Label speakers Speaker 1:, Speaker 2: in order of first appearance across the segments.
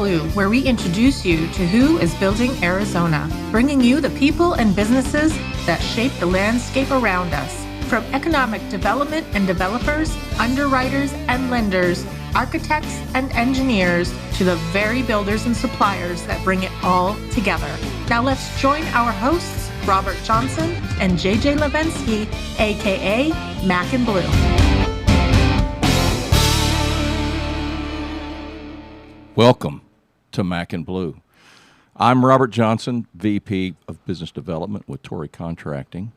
Speaker 1: Bleu, where we introduce you to who is building Arizona, bringing you the people and businesses that shape the landscape around us. From economic development and developers, underwriters and lenders, architects and engineers, to the very builders and suppliers that bring it all together. Now let's join our hosts, Robert Johnson and JJ Levinsky, aka Mac and Bleu.
Speaker 2: Welcome to Mac and Bleu. I'm Robert Johnson, VP of Business Development with Torrey Contracting.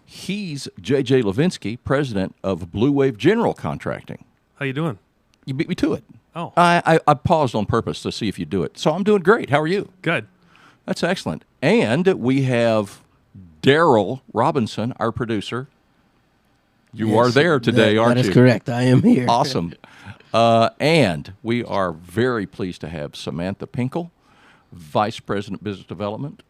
Speaker 2: He's JJ Levinsky, President of Blue Wave General Contracting.
Speaker 3: How you doing?
Speaker 2: You beat me to it.
Speaker 3: Oh.
Speaker 2: I paused on purpose to see if you do it. So I'm doing great. How are you?
Speaker 3: Good.
Speaker 2: That's excellent. And we have Daryl Robinson, our producer. You are there today, aren't you?
Speaker 4: That is correct. I am here.
Speaker 2: Awesome. And we are very pleased to have Samantha Pinkal, Vice President of Business Development.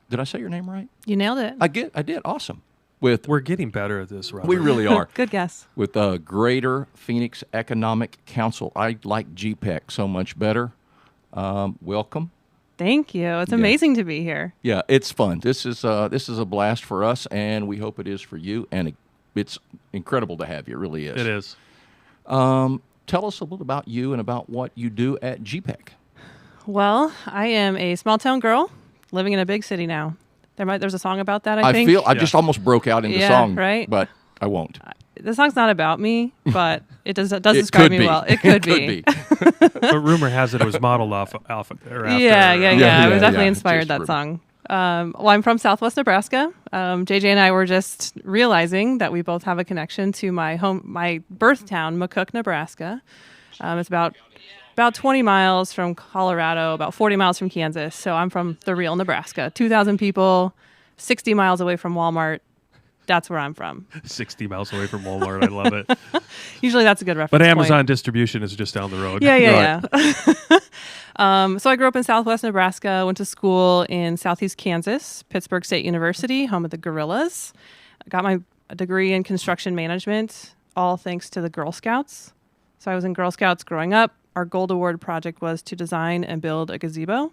Speaker 2: Did I say your name right?
Speaker 5: You nailed it.
Speaker 2: I did. Awesome.
Speaker 3: We're getting better at this, Robert.
Speaker 2: We really are.
Speaker 5: Good guess.
Speaker 2: With Greater Phoenix Economic Council. I like GPEC so much better. Welcome.
Speaker 5: Thank you. It's amazing to be here.
Speaker 2: Yeah, it's fun. This is a blast for us, and we hope it is for you. And it's incredible to have you. It really is.
Speaker 3: It is.
Speaker 2: Tell us a little about you and about what you do at GPEC.
Speaker 5: Well, I am a small town girl living in a big city now. There's a song about that, I think.
Speaker 2: I just almost broke out into song,
Speaker 5: right?
Speaker 2: But I won't.
Speaker 5: The song's not about me, but it does describe me well. It could be.
Speaker 3: But rumor has it was modeled off or after.
Speaker 5: Yeah. I was definitely
Speaker 2: Just
Speaker 5: inspired that song. Well, I'm from Southwest Nebraska. JJ and I were just realizing that we both have a connection to my birth town, McCook, Nebraska. It's about 20 miles from Colorado, about 40 miles from Kansas. So I'm from the real Nebraska. 2,000 people, 60 miles away from Walmart. That's where I'm from.
Speaker 3: 60 miles away from Walmart. I love it.
Speaker 5: Usually that's a good reference
Speaker 3: But Amazon
Speaker 5: point.
Speaker 3: distribution is just down the road.
Speaker 5: Yeah. So I grew up in Southwest Nebraska, went to school in Southeast Kansas, Pittsburgh State University, home of the Gorillas. Got my degree in construction management, all thanks to the Girl Scouts. So I was in Girl Scouts growing up. Our Gold Award project was to design and build a gazebo.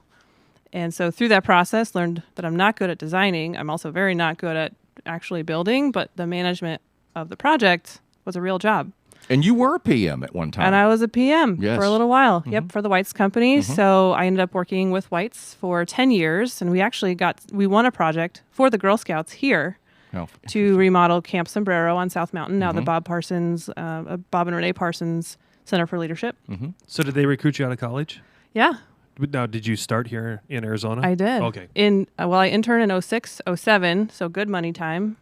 Speaker 5: And so through that process, learned that I'm not good at designing. I'm also very not good at actually building, but the management of the project was a real job.
Speaker 2: And you were a PM at one time.
Speaker 5: And I was a PM
Speaker 2: Yes.
Speaker 5: for a little while.
Speaker 2: Mm-hmm.
Speaker 5: Yep, for the Whites Company. Mm-hmm. So I ended up working with Whites for 10 years. And we won a project for the Girl Scouts here to remodel Camp Sombrero on South Mountain. Now the Bob and Renee Parsons Center for Leadership.
Speaker 2: Mm-hmm.
Speaker 3: So did they recruit you out of college?
Speaker 5: Yeah.
Speaker 3: Now, did you start here in Arizona?
Speaker 5: I did.
Speaker 3: Okay.
Speaker 5: I interned in 06, 07, so good money time.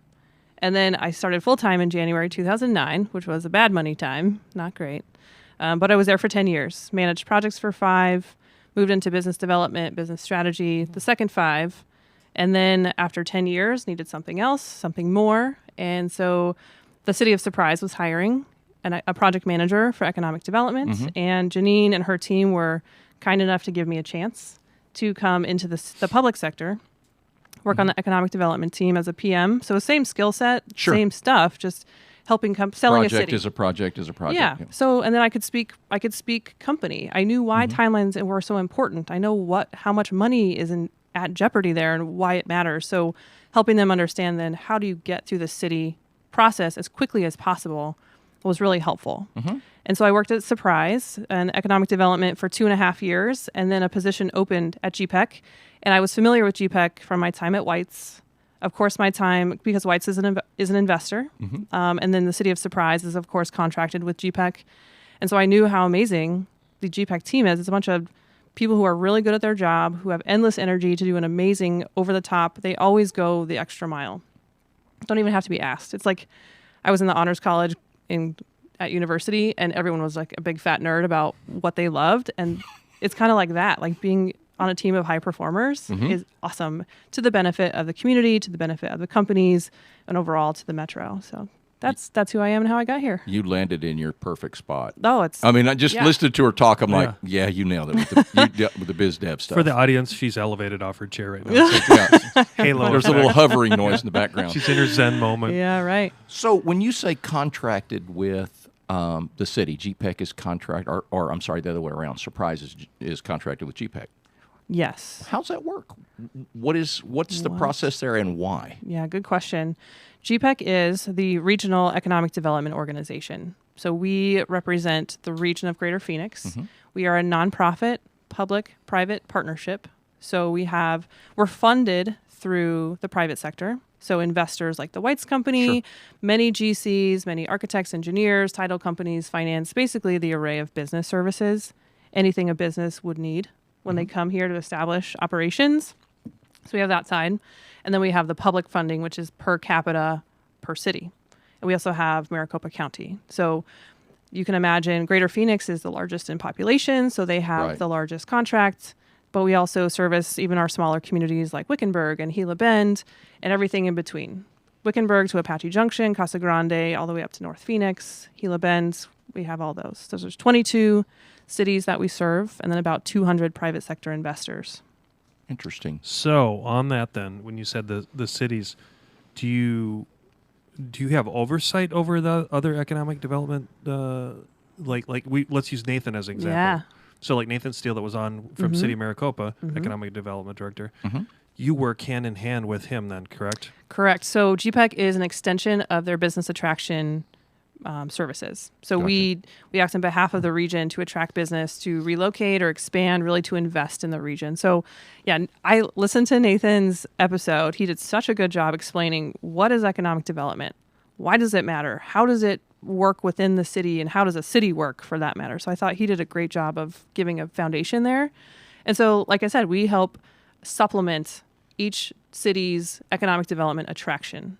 Speaker 5: And then I started full-time in January 2009, which was a bad money time, not great. But I was there for 10 years, managed projects for 5, moved into business development, business strategy, the second 5. And then after 10 years, needed something else, something more. And so the City of Surprise was hiring a project manager for economic development. Mm-hmm. And Janine and her team were kind enough to give me a chance to come into the public sector, work on the economic development team as a PM. So same skill set, same stuff, just helping selling
Speaker 2: project
Speaker 5: a city.
Speaker 2: Is a project is a project.
Speaker 5: Yeah. So and then I could speak company. I knew why timelines were so important. I know how much money is at jeopardy there and why it matters. So helping them understand then how do you get through the city process as quickly as possible was really helpful. Mm-hmm. And so I worked at Surprise and economic development for 2.5 years, and then a position opened at GPEC. And I was familiar with GPEC from my time at Whites. Of course, my time, because Whites is an investor. Mm-hmm. And then the City of Surprise is, of course, contracted with GPEC. And so I knew how amazing the GPEC team is. It's a bunch of people who are really good at their job, who have endless energy to do an amazing over-the-top. They always go the extra mile. Don't even have to be asked. It's like I was in the honors college at university, and everyone was like a big fat nerd about what they loved. And it's kind of like that, like being on a team of high performers is awesome to the benefit of the community, to the benefit of the companies, and overall to the metro. So that's who I am and how I got here.
Speaker 2: You landed in your perfect spot.
Speaker 5: Oh,
Speaker 2: I mean, I just listened to her talk. I'm like, yeah, you nailed it with the biz dev stuff.
Speaker 3: For the audience, she's elevated off her chair right now. So halo.
Speaker 2: There's a little hovering noise in the background.
Speaker 3: She's in her Zen moment.
Speaker 5: Yeah, right.
Speaker 2: So when you say contracted with the city. GPEC is contract, or I'm sorry, the other way around. Surprise is contracted with GPEC.
Speaker 5: Yes.
Speaker 2: How's that work? What's the process there, and why?
Speaker 5: Yeah, good question. GPEC is the Regional Economic Development Organization. So we represent the region of Greater Phoenix.
Speaker 2: Mm-hmm.
Speaker 5: We are a nonprofit, public-private partnership. So we're funded through the private sector. So investors like the Whites Company, many GCs, many architects, engineers, title companies, finance, basically the array of business services, anything a business would need when they come here to establish operations. So we have that side. And then we have the public funding, which is per capita per city. And we also have Maricopa County. So you can imagine Greater Phoenix is the largest in population, so they have the largest contracts. But we also service even our smaller communities like Wickenburg and Gila Bend and everything in between. Wickenburg to Apache Junction, Casa Grande, all the way up to North Phoenix, Gila Bend, we have all those. So there's 22 cities that we serve, and then about 200 private sector investors.
Speaker 2: Interesting.
Speaker 3: So on that then, when you said the cities, do you have oversight over the other economic development? Let's use Nathan as an example.
Speaker 5: Yeah.
Speaker 3: So like Nathan Steele that was on from City of Maricopa, Economic Development Director. Mm-hmm. You work hand in hand with him then, correct?
Speaker 5: Correct. So GPEC is an extension of their business attraction services. So we act on behalf of the region to attract business, to relocate or expand, really to invest in the region. So yeah, I listened to Nathan's episode. He did such a good job explaining what is economic development, why does it matter, how does it work within the city, and how does a city work for that matter. So I thought he did a great job of giving a foundation there. And so, like I said, we help supplement each city's economic development attraction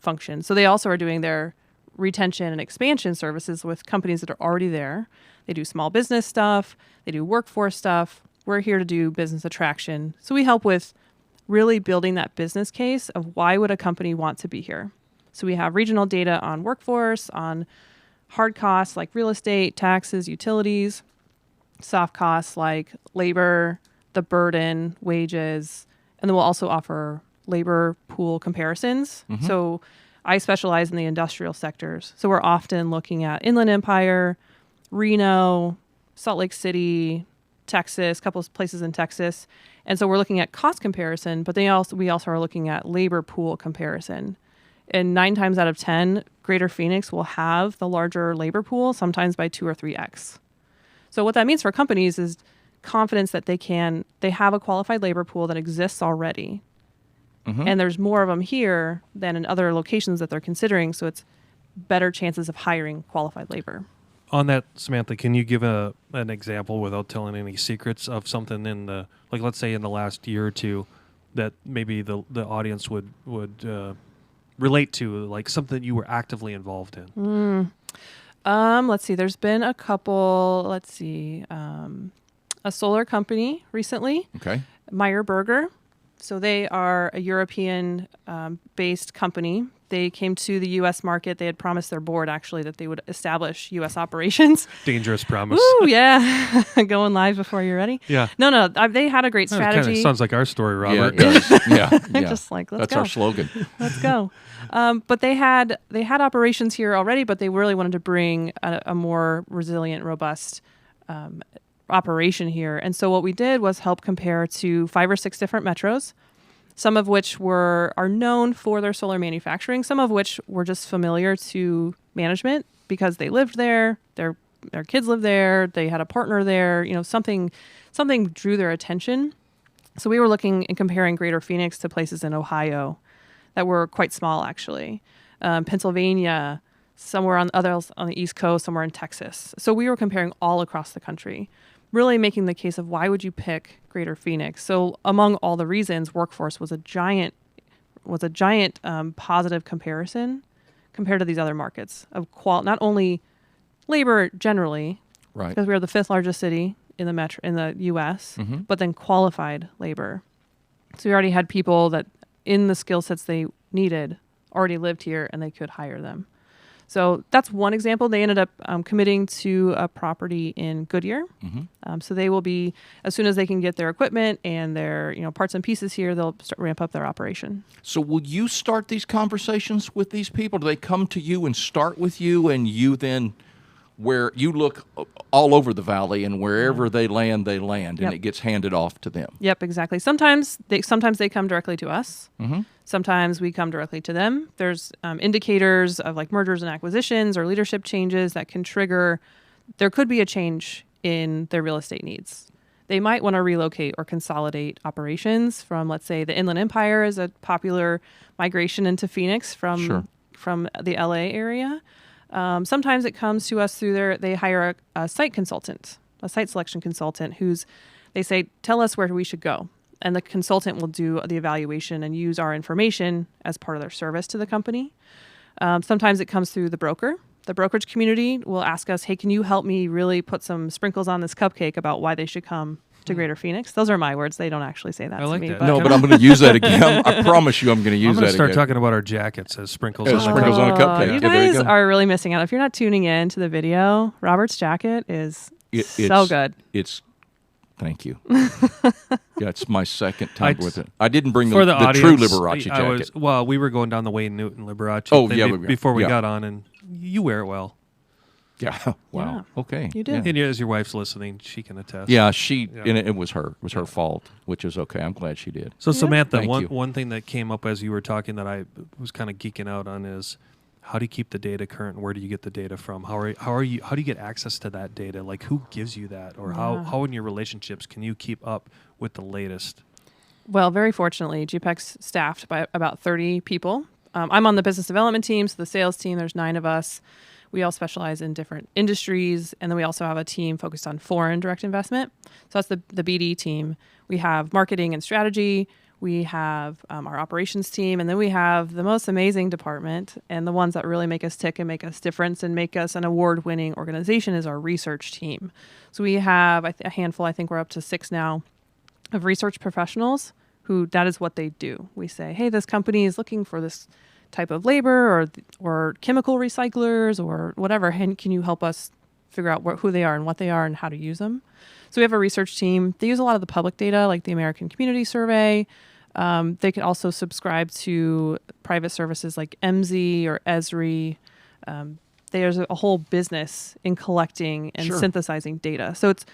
Speaker 5: function. So they also are doing their retention and expansion services with companies that are already there. They do small business stuff. They do workforce stuff. We're here to do business attraction. So we help with really building that business case of why would a company want to be here. So we have regional data on workforce, on hard costs like real estate, taxes, utilities, soft costs like labor, the burden, wages, and then we'll also offer labor pool comparisons. Mm-hmm. So I specialize in the industrial sectors. So we're often looking at Inland Empire, Reno, Salt Lake City, Texas, a couple of places in Texas. And so we're looking at cost comparison, but we also are looking at labor pool comparison. And 9 times out of 10, Greater Phoenix will have the larger labor pool, sometimes by 2 or 3x. So what that means for companies is confidence that they have a qualified labor pool that exists already. Mm-hmm. And there's more of them here than in other locations that they're considering. So it's better chances of hiring qualified labor.
Speaker 3: On that, Samantha, can you give an example without telling any secrets of something let's say in the last year or two that maybe the audience would relate to, like something you were actively involved in?
Speaker 5: Let's see. There's been a couple. A solar company recently.
Speaker 2: Okay.
Speaker 5: Meyer Burger. So they are a European-based company. They came to the U.S. market. They had promised their board, actually, that they would establish U.S. operations.
Speaker 3: Dangerous promise.
Speaker 5: Ooh, yeah. Going live before you're ready.
Speaker 3: Yeah.
Speaker 5: No. They had a great strategy.
Speaker 3: Kind of sounds like our story, Robert.
Speaker 2: Yeah, it does. Yeah.
Speaker 5: Just like, let's
Speaker 2: That's
Speaker 5: go.
Speaker 2: our slogan.
Speaker 5: Let's go. But they had operations here already, but they really wanted to bring a more resilient, robust operation here. And so what we did was help compare to 5 or 6 different metros, some of which are known for their solar manufacturing, some of which were just familiar to management because they lived there, their kids lived there, they had a partner there, something drew their attention. So we were looking and comparing Greater Phoenix to places in Ohio that were quite small, actually. Pennsylvania, somewhere on the East Coast, somewhere in Texas. So we were comparing all across the country, really making the case of why would you pick Greater Phoenix. So among all the reasons, workforce was a giant positive comparison compared to these other markets of not only labor generally,
Speaker 2: right?
Speaker 5: Because we are the 5th largest city in the U.S., mm-hmm. but then qualified labor. So we already had people that in the skill sets they needed already lived here, and they could hire them. So that's one example. They ended up committing to a property in Goodyear. Mm-hmm. So they will be, as soon as they can get their equipment and their parts and pieces here, they'll ramp up their operation.
Speaker 2: So will you start these conversations with these people? Do they come to you and start with you, and you then where you look all over the valley, and wherever they land, and
Speaker 5: Yep.
Speaker 2: it gets handed off to them.
Speaker 5: Yep, exactly. Sometimes they come directly to us.
Speaker 2: Mm-hmm.
Speaker 5: Sometimes we come directly to them. There's indicators of like mergers and acquisitions or leadership changes that can trigger. There could be a change in their real estate needs. They might want to relocate or consolidate operations from, let's say, the Inland Empire is a popular migration into Phoenix from the LA area. Sometimes it comes to us through they hire a site consultant, a site selection consultant they say, tell us where we should go. And the consultant will do the evaluation and use our information as part of their service to the company. Sometimes it comes through the broker. The brokerage community will ask us, hey, can you help me really put some sprinkles on this cupcake about why they should come to Greater Phoenix? Those are my words. They don't actually say that
Speaker 3: I
Speaker 5: to
Speaker 3: like
Speaker 5: me.
Speaker 3: that.
Speaker 2: No, but I'm going to use that again. I promise you I'm going to use
Speaker 3: I'm going
Speaker 2: that
Speaker 3: to start
Speaker 2: again.
Speaker 3: talking about our jackets as sprinkles.
Speaker 2: As
Speaker 3: on the
Speaker 2: sprinkles
Speaker 3: cupcake.
Speaker 2: on a cupcake.
Speaker 5: You
Speaker 2: Yeah, there you
Speaker 5: guys
Speaker 2: go.
Speaker 5: are really missing out. If you're not tuning in to the video, Robert's jacket is so good.
Speaker 2: Thank you. Yeah, it's my second time with it. I didn't bring
Speaker 3: For
Speaker 2: the
Speaker 3: audience,
Speaker 2: true Liberace jacket.
Speaker 3: We were going down the Wayne Newton Liberace
Speaker 2: Oh,
Speaker 3: thing
Speaker 2: yeah,
Speaker 3: before we
Speaker 2: yeah.
Speaker 3: got on, and you wear it well.
Speaker 2: Yeah. Wow.
Speaker 5: Yeah,
Speaker 2: Okay.
Speaker 5: you did.
Speaker 2: Yeah.
Speaker 3: And as your wife's listening, she can attest.
Speaker 2: Yeah, and it was her. It was her fault, which is okay. I'm glad she did.
Speaker 3: So Samantha,
Speaker 2: Thank you.
Speaker 3: one thing that came up as you were talking that I was kind of geeking out on is how do you keep the data current? Where do you get the data from? How do you get access to that data? Like who gives you that, or how in your relationships can you keep up with the latest?
Speaker 5: Well, very fortunately, GPEC's staffed by about 30 people. I'm on the business development team, so the sales team, there's 9 of us. We all specialize in different industries, and then we also have a team focused on foreign direct investment. So that's the BD team. We have marketing and strategy. We have our operations team, and then we have the most amazing department, and the ones that really make us tick and make us difference and make us an award-winning organization is our research team. So we have a handful, I think we're up to 6 now, of research professionals who that is what they do. We say, hey, this company is looking for this type of labor or chemical recyclers or whatever. And can you help us figure out who they are and what they are and how to use them? So we have a research team. They use a lot of the public data, like the American Community Survey. They can also subscribe to private services like MZ or Esri. There's a whole business in collecting and synthesizing data. So it's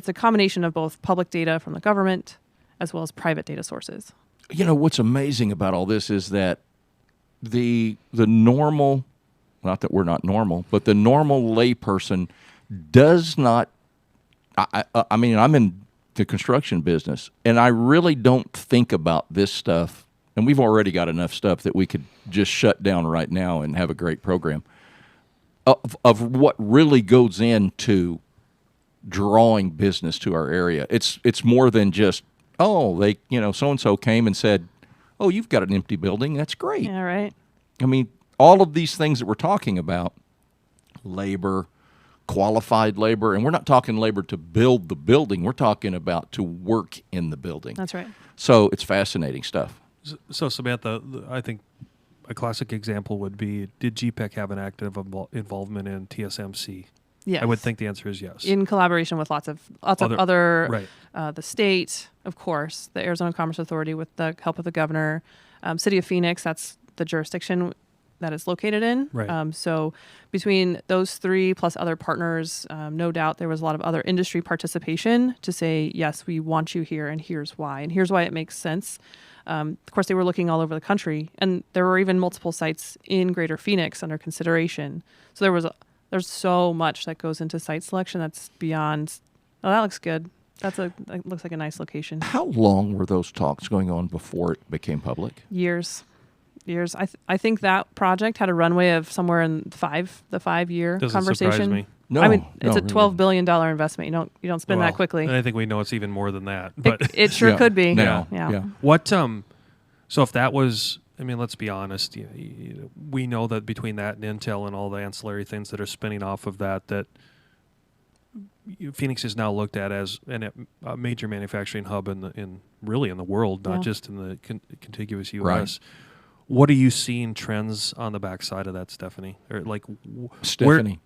Speaker 5: a combination of both public data from the government as well as private data sources.
Speaker 2: You know, what's amazing about all this is that the normal, not that we're not normal, but the normal layperson does not, I mean, I'm in the construction business, and I really don't think about this stuff, and we've already got enough stuff that we could just shut down right now and have a great program, of what really goes into drawing business to our area. It's more than just, so-and-so came and said, oh, you've got an empty building. That's great.
Speaker 5: Yeah, right.
Speaker 2: I mean, all of these things that we're talking about, labor, qualified labor, and we're not talking labor to build the building. We're talking about to work in the building.
Speaker 5: That's right.
Speaker 2: So it's fascinating stuff.
Speaker 3: So Samantha, I think a classic example would be, did GPEC have an active involvement in TSMC?
Speaker 5: Yes.
Speaker 3: I would think the answer is yes.
Speaker 5: In collaboration with lots of other
Speaker 3: right.
Speaker 5: The state, of course, the Arizona Commerce Authority with the help of the governor, City of Phoenix, that's the jurisdiction that it's located in.
Speaker 3: Right.
Speaker 5: So between those 3 plus other partners, no doubt there was a lot of other industry participation to say, yes, we want you here and here's why. And here's why it makes sense. Of course, they were looking all over the country, and there were even multiple sites in Greater Phoenix under consideration. So there's so much that goes into site selection that's beyond, oh, that looks good. That looks like a nice location.
Speaker 2: How long were those talks going on before it became public?
Speaker 5: Years. I think that project had a runway of somewhere in the 5-year
Speaker 3: Doesn't
Speaker 5: conversation.
Speaker 3: surprise me.
Speaker 2: No,
Speaker 5: I mean, it's a
Speaker 2: really.
Speaker 5: $12 billion investment. You don't spend that quickly.
Speaker 3: And I think we know it's even more than that. But
Speaker 5: It sure could be.
Speaker 2: Now,
Speaker 5: Yeah.
Speaker 3: what? So if that was, I mean, let's be honest. We know that between that and Intel and all the ancillary things that are spinning off of that Phoenix is now looked at as a major manufacturing hub in the world, not just in the contiguous U.S.
Speaker 2: Right.
Speaker 3: What are you seeing trends on the backside of that, Stephanie? Or like
Speaker 2: Stephanie.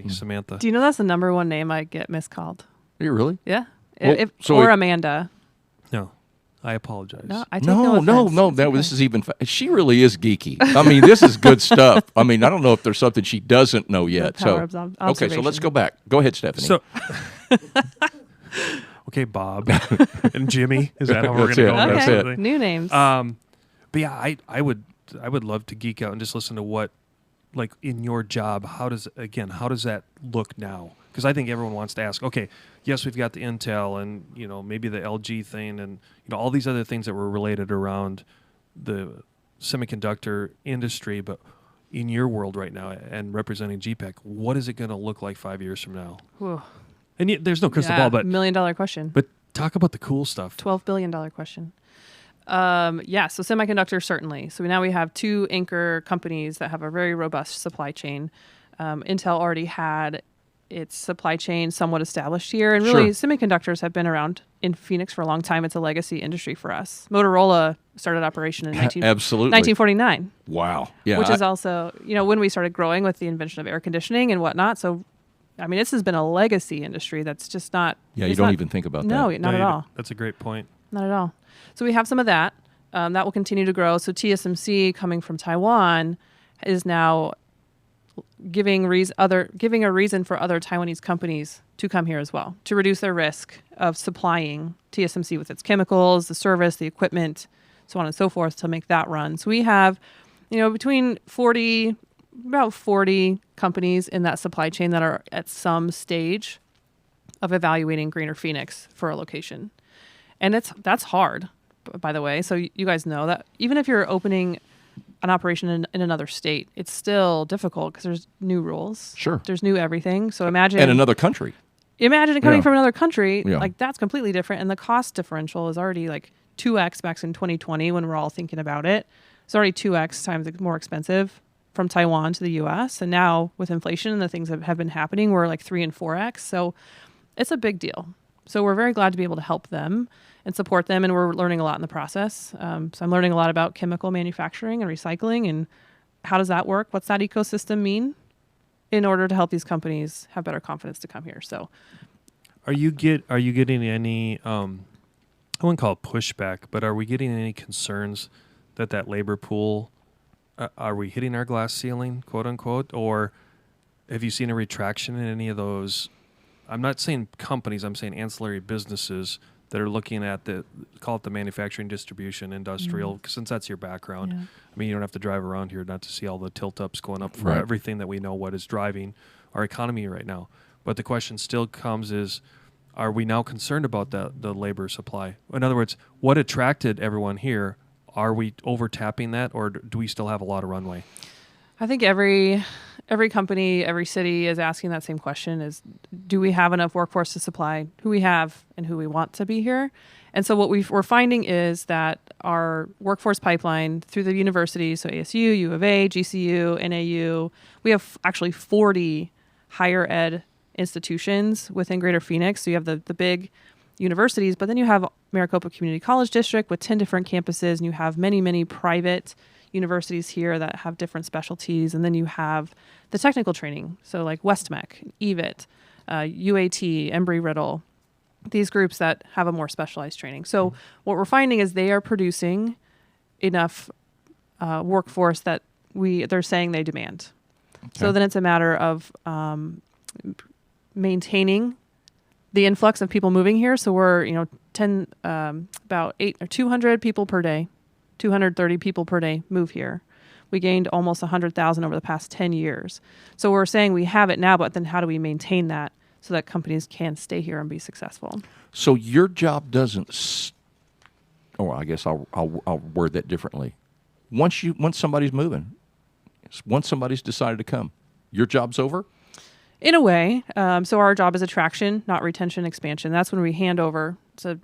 Speaker 3: Samantha.
Speaker 5: Do you know that's the number 1 name I get miscalled?
Speaker 2: Are you really?
Speaker 5: Yeah.
Speaker 2: Well,
Speaker 5: Or Amanda.
Speaker 3: No. I apologize.
Speaker 5: No, I take no offense.
Speaker 2: No.
Speaker 5: It's okay.
Speaker 2: This is even. She really is geeky. I mean, this is good stuff. I mean, I don't know if there's something she doesn't know yet.
Speaker 5: The power
Speaker 2: So
Speaker 5: of
Speaker 2: okay, so let's go back. Go ahead, Stephanie.
Speaker 3: So, okay, Bob and Jimmy. Is that how we're going to go?
Speaker 2: That's
Speaker 5: Okay,
Speaker 2: it.
Speaker 5: new names.
Speaker 3: But yeah, I would love to geek out and just listen to what, like, in your job, how does that look now? Because I think everyone wants to ask, okay, yes, we've got the Intel and, maybe the LG thing and, all these other things that were related around the semiconductor industry, but in your world right now and representing GPEC, what is it going to look like 5 years from now?
Speaker 5: Whew.
Speaker 3: And there's no crystal ball, but
Speaker 5: $1 million question.
Speaker 3: But talk about the cool stuff.
Speaker 5: $12 billion question. So semiconductors, certainly. So now we have two anchor companies that have a very robust supply chain. Intel already had its supply chain somewhat established here. And really, semiconductors have been around in Phoenix for a long time. It's a legacy industry for us. Motorola started operation in 1949.
Speaker 2: Wow. Yeah.
Speaker 5: Which is also, when we started growing with the invention of air conditioning and whatnot. So, I mean, this has been a legacy industry that's just not...
Speaker 2: Yeah, you don't even think about that.
Speaker 5: No, not at all.
Speaker 3: That's a great point.
Speaker 5: Not at all. So we have some of that. That will continue to grow. So TSMC, coming from Taiwan, is now giving a reason for other Taiwanese companies to come here as well, to reduce their risk of supplying TSMC with its chemicals, the service, the equipment, so on and so forth, to make that run. So we have, between about 40 companies in that supply chain that are at some stage of evaluating Greener Phoenix for a location. And that's hard, by the way. So you guys know that even if you're opening an operation in another state, it's still difficult because there's new rules.
Speaker 2: Sure.
Speaker 5: There's new everything. So imagine...
Speaker 2: And another country.
Speaker 5: Imagine it coming from another country.
Speaker 2: Yeah.
Speaker 5: Like, that's completely different. And the cost differential is already like 2x back in 2020 when we're all thinking about it. It's already 2x times more expensive from Taiwan to the U.S. And now with inflation and the things that have been happening, we're like 3 and 4x. So it's a big deal. So we're very glad to be able to help them and support them, and we're learning a lot in the process. So I'm learning a lot about chemical manufacturing and recycling, and how does that work? What's that ecosystem mean in order to help these companies have better confidence to come here? So,
Speaker 3: are you getting any? I wouldn't call it pushback, but are we getting any concerns that labor pool? Are we hitting our glass ceiling, quote unquote, or have you seen a retraction in any of those? I'm not saying companies, I'm saying ancillary businesses that are looking at call it the manufacturing, distribution, industrial, since that's your background. Yeah. I mean, you don't have to drive around here not to see all the tilt-ups going up for everything that we know what is driving our economy right now. But the question still comes is, are we now concerned about the labor supply? In other words, what attracted everyone here? Are we over-tapping that, or do we still have a lot of runway?
Speaker 5: I think every company, every city is asking that same question: is do we have enough workforce to supply who we have and who we want to be here? And so what we're finding is that our workforce pipeline through the universities, so ASU, U of A, GCU, NAU, we have actually 40 higher ed institutions within Greater Phoenix. So you have the big universities, but then you have Maricopa Community College District with 10 different campuses, and you have many, many private universities here that have different specialties. And then you have the technical training. So like WestMech, EVIT, UAT, Embry-Riddle, these groups that have a more specialized training. So what we're finding is they are producing enough workforce that they're saying they demand. Okay. So then it's a matter of maintaining the influx of people moving here. So we're, about 200 people per day. 230 people per day move here. We gained almost 100,000 over the past 10 years. So we're saying we have it now, but then how do we maintain that so that companies can stay here and be successful?
Speaker 2: So your job doesn't, I guess I'll word that differently. Once somebody's moving, once somebody's decided to come, your job's over?
Speaker 5: In a way. So our job is attraction, not retention, expansion. That's when we hand over. It's a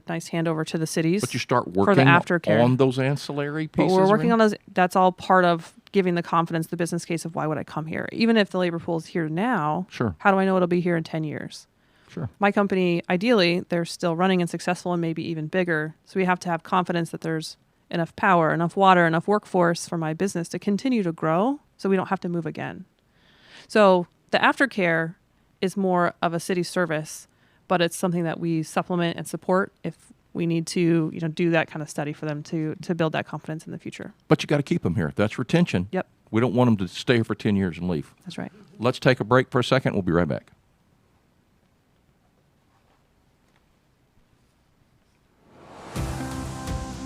Speaker 5: nice handover to the cities.
Speaker 2: But you start working
Speaker 5: for the aftercare
Speaker 2: on those ancillary pieces?
Speaker 5: But we're working on those. That's all part of giving the confidence, the business case of why would I come here? Even if the labor pool is here now,
Speaker 2: sure.
Speaker 5: How do I know it'll be here in 10 years?
Speaker 2: Sure.
Speaker 5: My company, ideally, they're still running and successful and maybe even bigger. So we have to have confidence that there's enough power, enough water, enough workforce for my business to continue to grow so we don't have to move again. So the aftercare is more of a city service, but it's something that we supplement and support if we need to do that kind of study for them to build that confidence in the future.
Speaker 2: But you got to keep them here. That's retention.
Speaker 5: Yep.
Speaker 2: We don't want them to stay here for 10 years and leave.
Speaker 5: That's right.
Speaker 2: Let's take a break for a second. We'll be right back.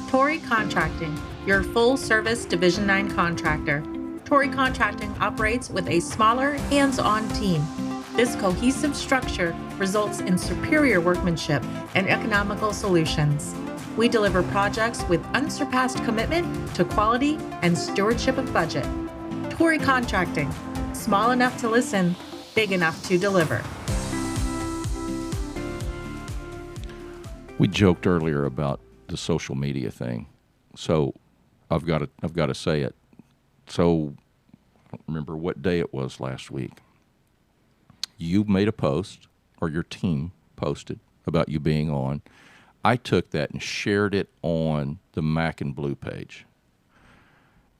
Speaker 1: Torrey Contracting, your full-service Division 9 contractor. Torrey Contracting operates with a smaller, hands-on team. This cohesive structure results in superior workmanship and economical solutions. We deliver projects with unsurpassed commitment to quality and stewardship of budget. Torrey Contracting, small enough to listen, big enough to deliver.
Speaker 2: We joked earlier about the social media thing, so I've got to say it. So I don't remember what day it was last week. You made a post, or your team posted about you being on. I took that and shared it on the Mac and Blue page.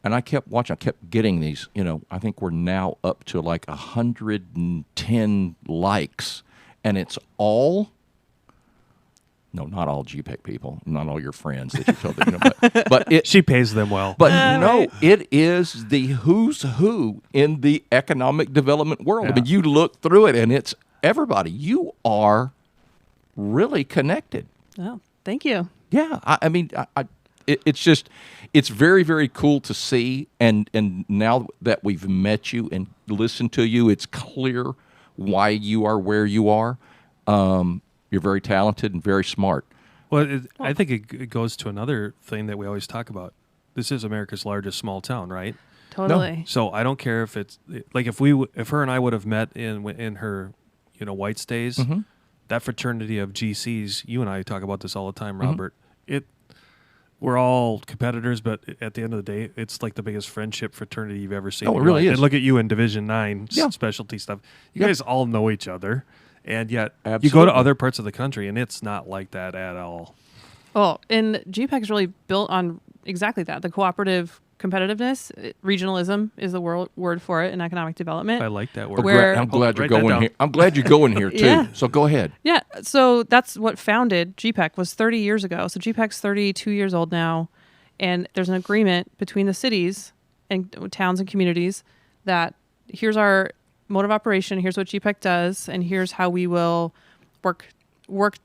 Speaker 2: And I kept watching. I kept getting these, I think we're now up to like 110 likes. And it's all, no, not all GPEC people, not all your friends that you told them, but it,
Speaker 3: She pays them well.
Speaker 2: but no, it is the who's who in the economic development world. I mean, you look through it and it's everybody. You are really connected.
Speaker 5: Oh, thank you.
Speaker 2: Yeah, it's very, very cool to see. And now that we've met you and listened to you, it's clear why you are where you are. You're very talented and very smart.
Speaker 3: Well, I think it goes to another thing that we always talk about. This is America's largest small town, right?
Speaker 5: Totally.
Speaker 3: So I don't care if it's like if her and I would have met in her, White's days, that fraternity of GCs. You and I talk about this all the time, Robert. We're all competitors, but at the end of the day, it's like the biggest friendship fraternity you've ever seen.
Speaker 2: Oh, it really is.
Speaker 3: And look at you in Division 9
Speaker 2: Yeah.
Speaker 3: specialty stuff. You
Speaker 2: Yeah.
Speaker 3: guys all know each other, and yet you go
Speaker 2: Absolutely.
Speaker 3: to other parts of the country, and it's not like that at all.
Speaker 5: Oh, and GPEC is really built on exactly that, the cooperative competitiveness. Regionalism is the word for it in economic development.
Speaker 3: I like that word.
Speaker 5: Where-
Speaker 2: I'm glad you're
Speaker 3: write that
Speaker 2: going
Speaker 3: down.
Speaker 2: here. I'm glad you're going here too.
Speaker 5: Yeah.
Speaker 2: So go ahead.
Speaker 5: Yeah, so that's what founded GPEC was 30 years ago. So GPEC's 32 years old now, and there's an agreement between the cities and towns and communities that here's our mode of operation, here's what GPEC does, and here's how we will work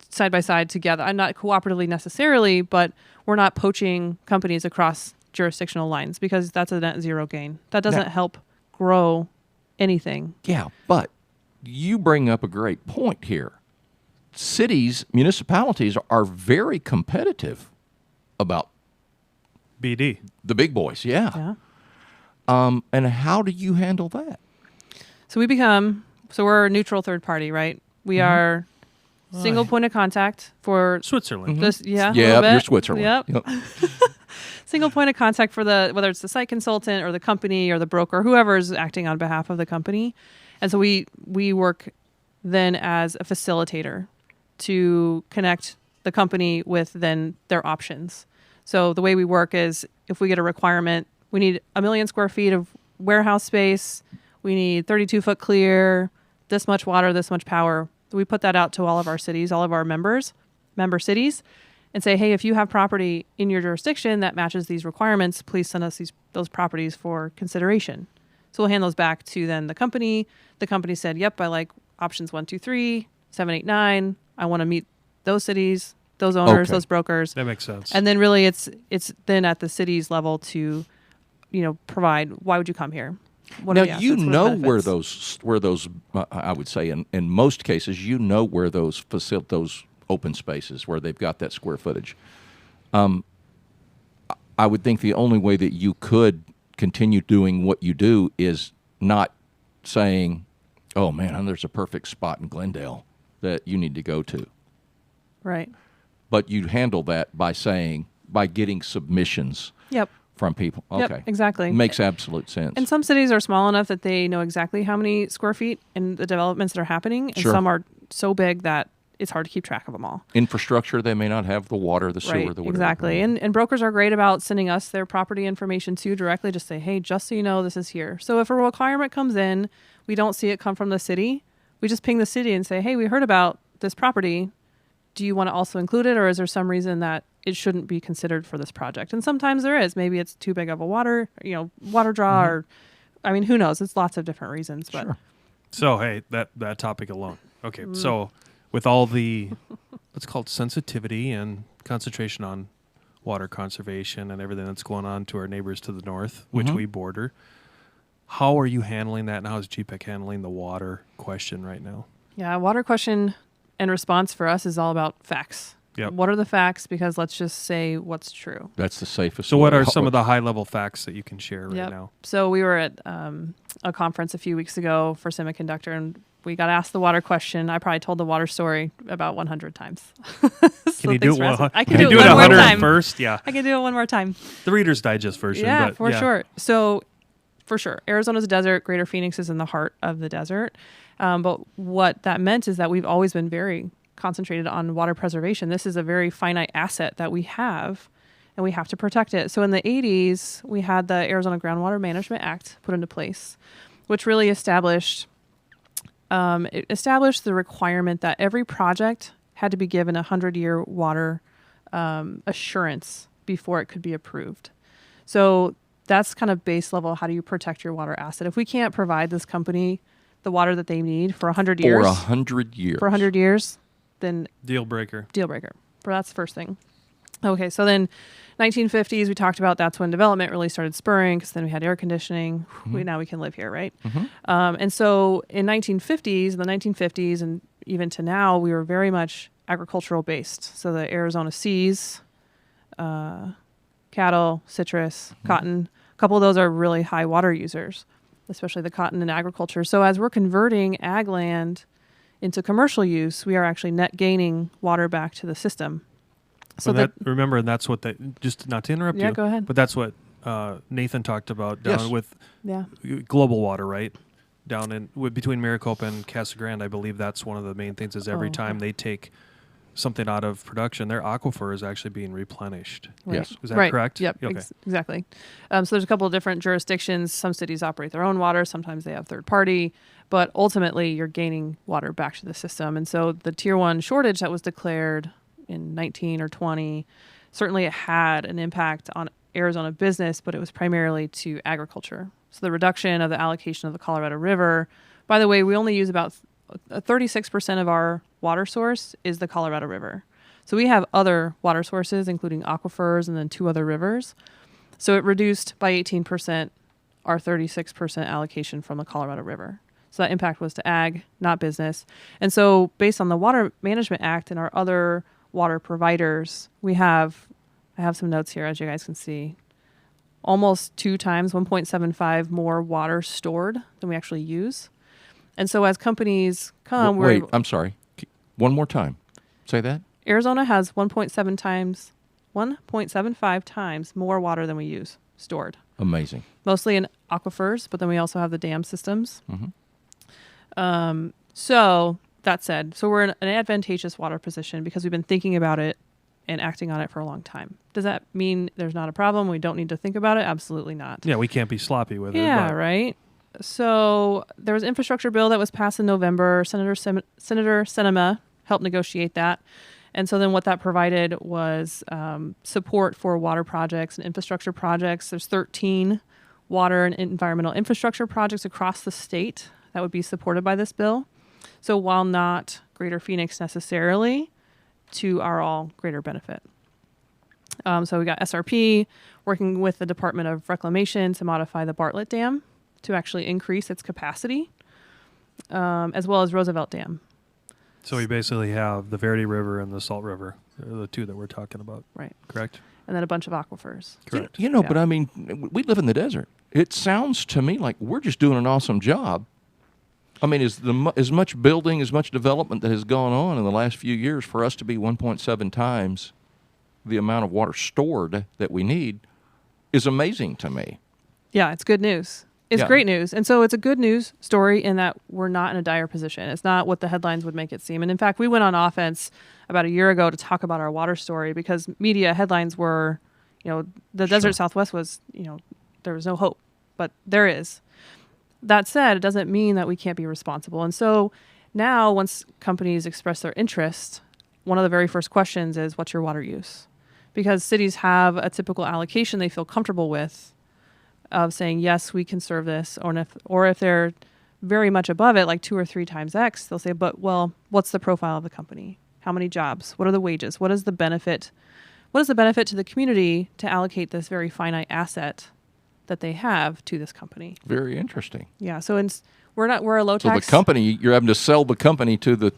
Speaker 5: side by side together. I'm not cooperatively necessarily, but we're not poaching companies across jurisdictional lines because that's a net zero gain. That doesn't help grow anything.
Speaker 2: Yeah, but you bring up a great point here. Cities, municipalities are very competitive about
Speaker 3: BD.
Speaker 2: the big boys. Yeah. And how do you handle that?
Speaker 5: So we're a neutral third party, right? We are single point of contact for
Speaker 3: Switzerland.
Speaker 5: this. Yeah, a
Speaker 2: Yeah,
Speaker 5: little bit.
Speaker 2: you're Switzerland.
Speaker 5: Yep. Single point of contact for whether it's the site consultant or the company or the broker, whoever is acting on behalf of the company. And so we work then as a facilitator to connect the company with then their options. So the way we work is if we get a requirement, we need 1 million square feet of warehouse space, we need 32-foot clear, this much water, this much power. We put that out to all of our cities, all of our member cities, and say, hey, if you have property in your jurisdiction that matches these requirements, please send us those properties for consideration. So we'll hand those back to then the company. The company said, yep, I like options 1, 2, 3, 7, 8, 9. I want to meet those cities, those owners,
Speaker 2: Okay.
Speaker 5: those brokers.
Speaker 3: That makes sense.
Speaker 5: And then really it's then at the city's level to, provide, why would you come here? What
Speaker 2: Now
Speaker 5: are the assets?
Speaker 2: you
Speaker 5: What are the
Speaker 2: know
Speaker 5: benefits?
Speaker 2: where those I would say in most cases you know where those open spaces where they've got that square footage. I would think the only way that you could continue doing what you do is not saying, "Oh man, there's a perfect spot in Glendale that you need to go to."
Speaker 5: Right.
Speaker 2: But you handle that by getting submissions
Speaker 5: Yep.
Speaker 2: from people.
Speaker 5: Yep,
Speaker 2: Okay.
Speaker 5: exactly.
Speaker 2: Makes absolute sense.
Speaker 5: And some cities are small enough that they know exactly how many square feet in the developments that are happening. And
Speaker 2: Sure.
Speaker 5: some are so big that it's hard to keep track of them all.
Speaker 2: Infrastructure, they may not have the water, the sewer,
Speaker 5: Right,
Speaker 2: the whatever.
Speaker 5: exactly. And brokers are great about sending us their property information too directly. Just say, hey, just so you know, this is here. So if a requirement comes in, we don't see it come from the city. We just ping the city and say, hey, we heard about this property. do you want to also include it, or is there some reason that it shouldn't be considered for this project? And sometimes there is. Maybe it's too big of a water draw, or I mean, who knows? It's lots of different reasons. But
Speaker 2: Sure.
Speaker 3: So, hey, that topic alone. Okay, so with all the, let's call it sensitivity and concentration on water conservation and everything that's going on to our neighbors to the north, which we border, how are you handling that, and how is GPEC handling the water question right now?
Speaker 5: Yeah, water question and response for us is all about facts.
Speaker 3: Yep.
Speaker 5: What are the facts? Because let's just say what's true.
Speaker 2: That's the safest.
Speaker 3: So what
Speaker 2: way.
Speaker 3: are some of the high-level facts that you can share right now?
Speaker 5: So we were at a conference a few weeks ago for semiconductor, and we got asked the water question. I probably told the water story about 100 times.
Speaker 3: Can you do it?
Speaker 5: I can do it
Speaker 3: one
Speaker 5: more time.
Speaker 3: First? Yeah.
Speaker 5: I can do it one more time.
Speaker 3: The Reader's Digest version.
Speaker 5: Yeah,
Speaker 3: but
Speaker 5: for sure. So for sure, Arizona's a desert. Greater Phoenix is in the heart of the desert. But what that meant is that we've always been very concentrated on water preservation. This is a very finite asset that we have, and we have to protect it. So in the 80s, we had the Arizona Groundwater Management Act put into place, which really established the requirement that every project had to be given a 100-year water assurance before it could be approved. So that's kind of base level. How do you protect your water asset? If we can't provide this company the water that they need for 100 years, for 100 years, then
Speaker 3: deal breaker.
Speaker 5: But that's the first thing. Okay, so then 1950s, we talked about that's when development really started spurring, because then we had air conditioning. Now we can live here, right? And so in the 1950s, and even to now, we were very much agricultural based. So the Arizona seas, cattle, citrus, cotton, a couple of those are really high water users, especially the cotton and agriculture. So as we're converting ag land into commercial use, we are actually net gaining water back to the system. So
Speaker 3: remember, and that's what just not to interrupt you.
Speaker 5: Yeah, go ahead.
Speaker 3: But that's what Nathan talked about down with global water, right? Down in between Maricopa and Casa Grande, I believe that's one of the main things. Is every time they take something out of production, their aquifer is actually being replenished.
Speaker 5: Right.
Speaker 2: Yes,
Speaker 3: is that correct?
Speaker 5: Yep,
Speaker 3: okay.
Speaker 5: Exactly. So there's a couple of different jurisdictions. Some cities operate their own water. Sometimes they have third party. But ultimately, you're gaining water back to the system. And so the Tier 1 shortage that was declared in 19 or 20, certainly it had an impact on Arizona business, but it was primarily to agriculture. So the reduction of the allocation of the Colorado River, by the way, we only use about 36% of our water source is the Colorado River. So we have other water sources, including aquifers and then 2 other rivers. So it reduced by 18% our 36% allocation from the Colorado River. So that impact was to ag, not business. And so based on the Water Management Act and our other water providers, I have some notes here, as you guys can see, almost 2 times, 1.75 more water stored than we actually use. And so as companies come...
Speaker 2: Wait, I'm sorry. One more time. Say that.
Speaker 5: Arizona has 1.75 times more water than we use stored.
Speaker 2: Amazing.
Speaker 5: Mostly in aquifers, but then we also have the dam systems. So that said, we're in an advantageous water position because we've been thinking about it and acting on it for a long time. Does that mean there's not a problem? We don't need to think about it? Absolutely not.
Speaker 3: Yeah, we can't be sloppy with it.
Speaker 5: Yeah, right. So there was an infrastructure bill that was passed in November. Senator Sinema helped negotiate that. And so then what that provided was support for water projects and infrastructure projects. There's 13 water and environmental infrastructure projects across the state that would be supported by this bill. So while not Greater Phoenix necessarily, 2 are all greater benefit. So we got SRP working with the Department of Reclamation to modify the Bartlett Dam to actually increase its capacity, as well as Roosevelt Dam.
Speaker 3: So we basically have the Verde River and the Salt River. They're the 2 that we're talking about.
Speaker 5: Right.
Speaker 3: Correct?
Speaker 5: And then a bunch of aquifers.
Speaker 3: Correct.
Speaker 2: But I mean, we live in the desert. It sounds to me like we're just doing an awesome job. I mean, as much building, as much development that has gone on in the last few years for us to be 1.7 times the amount of water stored that we need is amazing to me.
Speaker 5: Yeah, it's good news. It's great news. And so it's a good news story in that we're not in a dire position. It's not what the headlines would make it seem. And in fact, we went on offense about a year ago to talk about our water story because media headlines were, the desert Southwest was, there was no hope, but there is. That said, it doesn't mean that we can't be responsible. And so now once companies express their interest, one of the very first questions is, what's your water use? Because cities have a typical allocation they feel comfortable with of saying, yes, we can serve this. Or if they're very much above it, like 2 or 3 times X, they'll say, but, well, what's the profile of the company? How many jobs? What are the wages? What is the benefit? What is the benefit to the community to allocate this very finite asset that they have to this company?
Speaker 2: Very interesting.
Speaker 5: Yeah. So we're a low tax.
Speaker 2: So the company, you're having to sell the company to the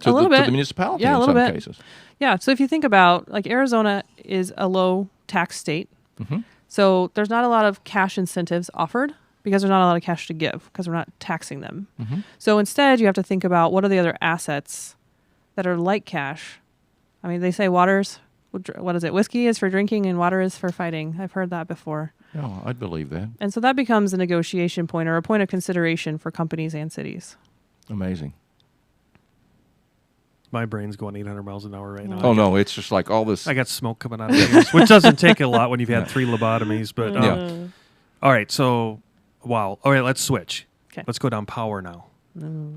Speaker 2: municipality in some cases.
Speaker 5: Yeah. So if you think about, like, Arizona is a low tax state.
Speaker 2: Mm-hmm.
Speaker 5: So there's not a lot of cash incentives offered because there's not a lot of cash to give because we're not taxing them.
Speaker 2: Mm-hmm.
Speaker 5: So instead, you have to think about what are the other assets that are like cash. I mean, they say water's, what is it? Whiskey is for drinking and water is for fighting. I've heard that before.
Speaker 2: Oh, I'd believe that.
Speaker 5: And so that becomes a negotiation point or a point of consideration for companies and cities.
Speaker 2: Amazing.
Speaker 3: My brain's going 800 miles an hour right now.
Speaker 2: Oh, no, it's just like all this.
Speaker 3: I got smoke coming out of my ears, which doesn't take a lot when you've had 3 lobotomies. But all right, so, wow. All right, let's switch.
Speaker 5: Okay.
Speaker 3: Let's go down power now.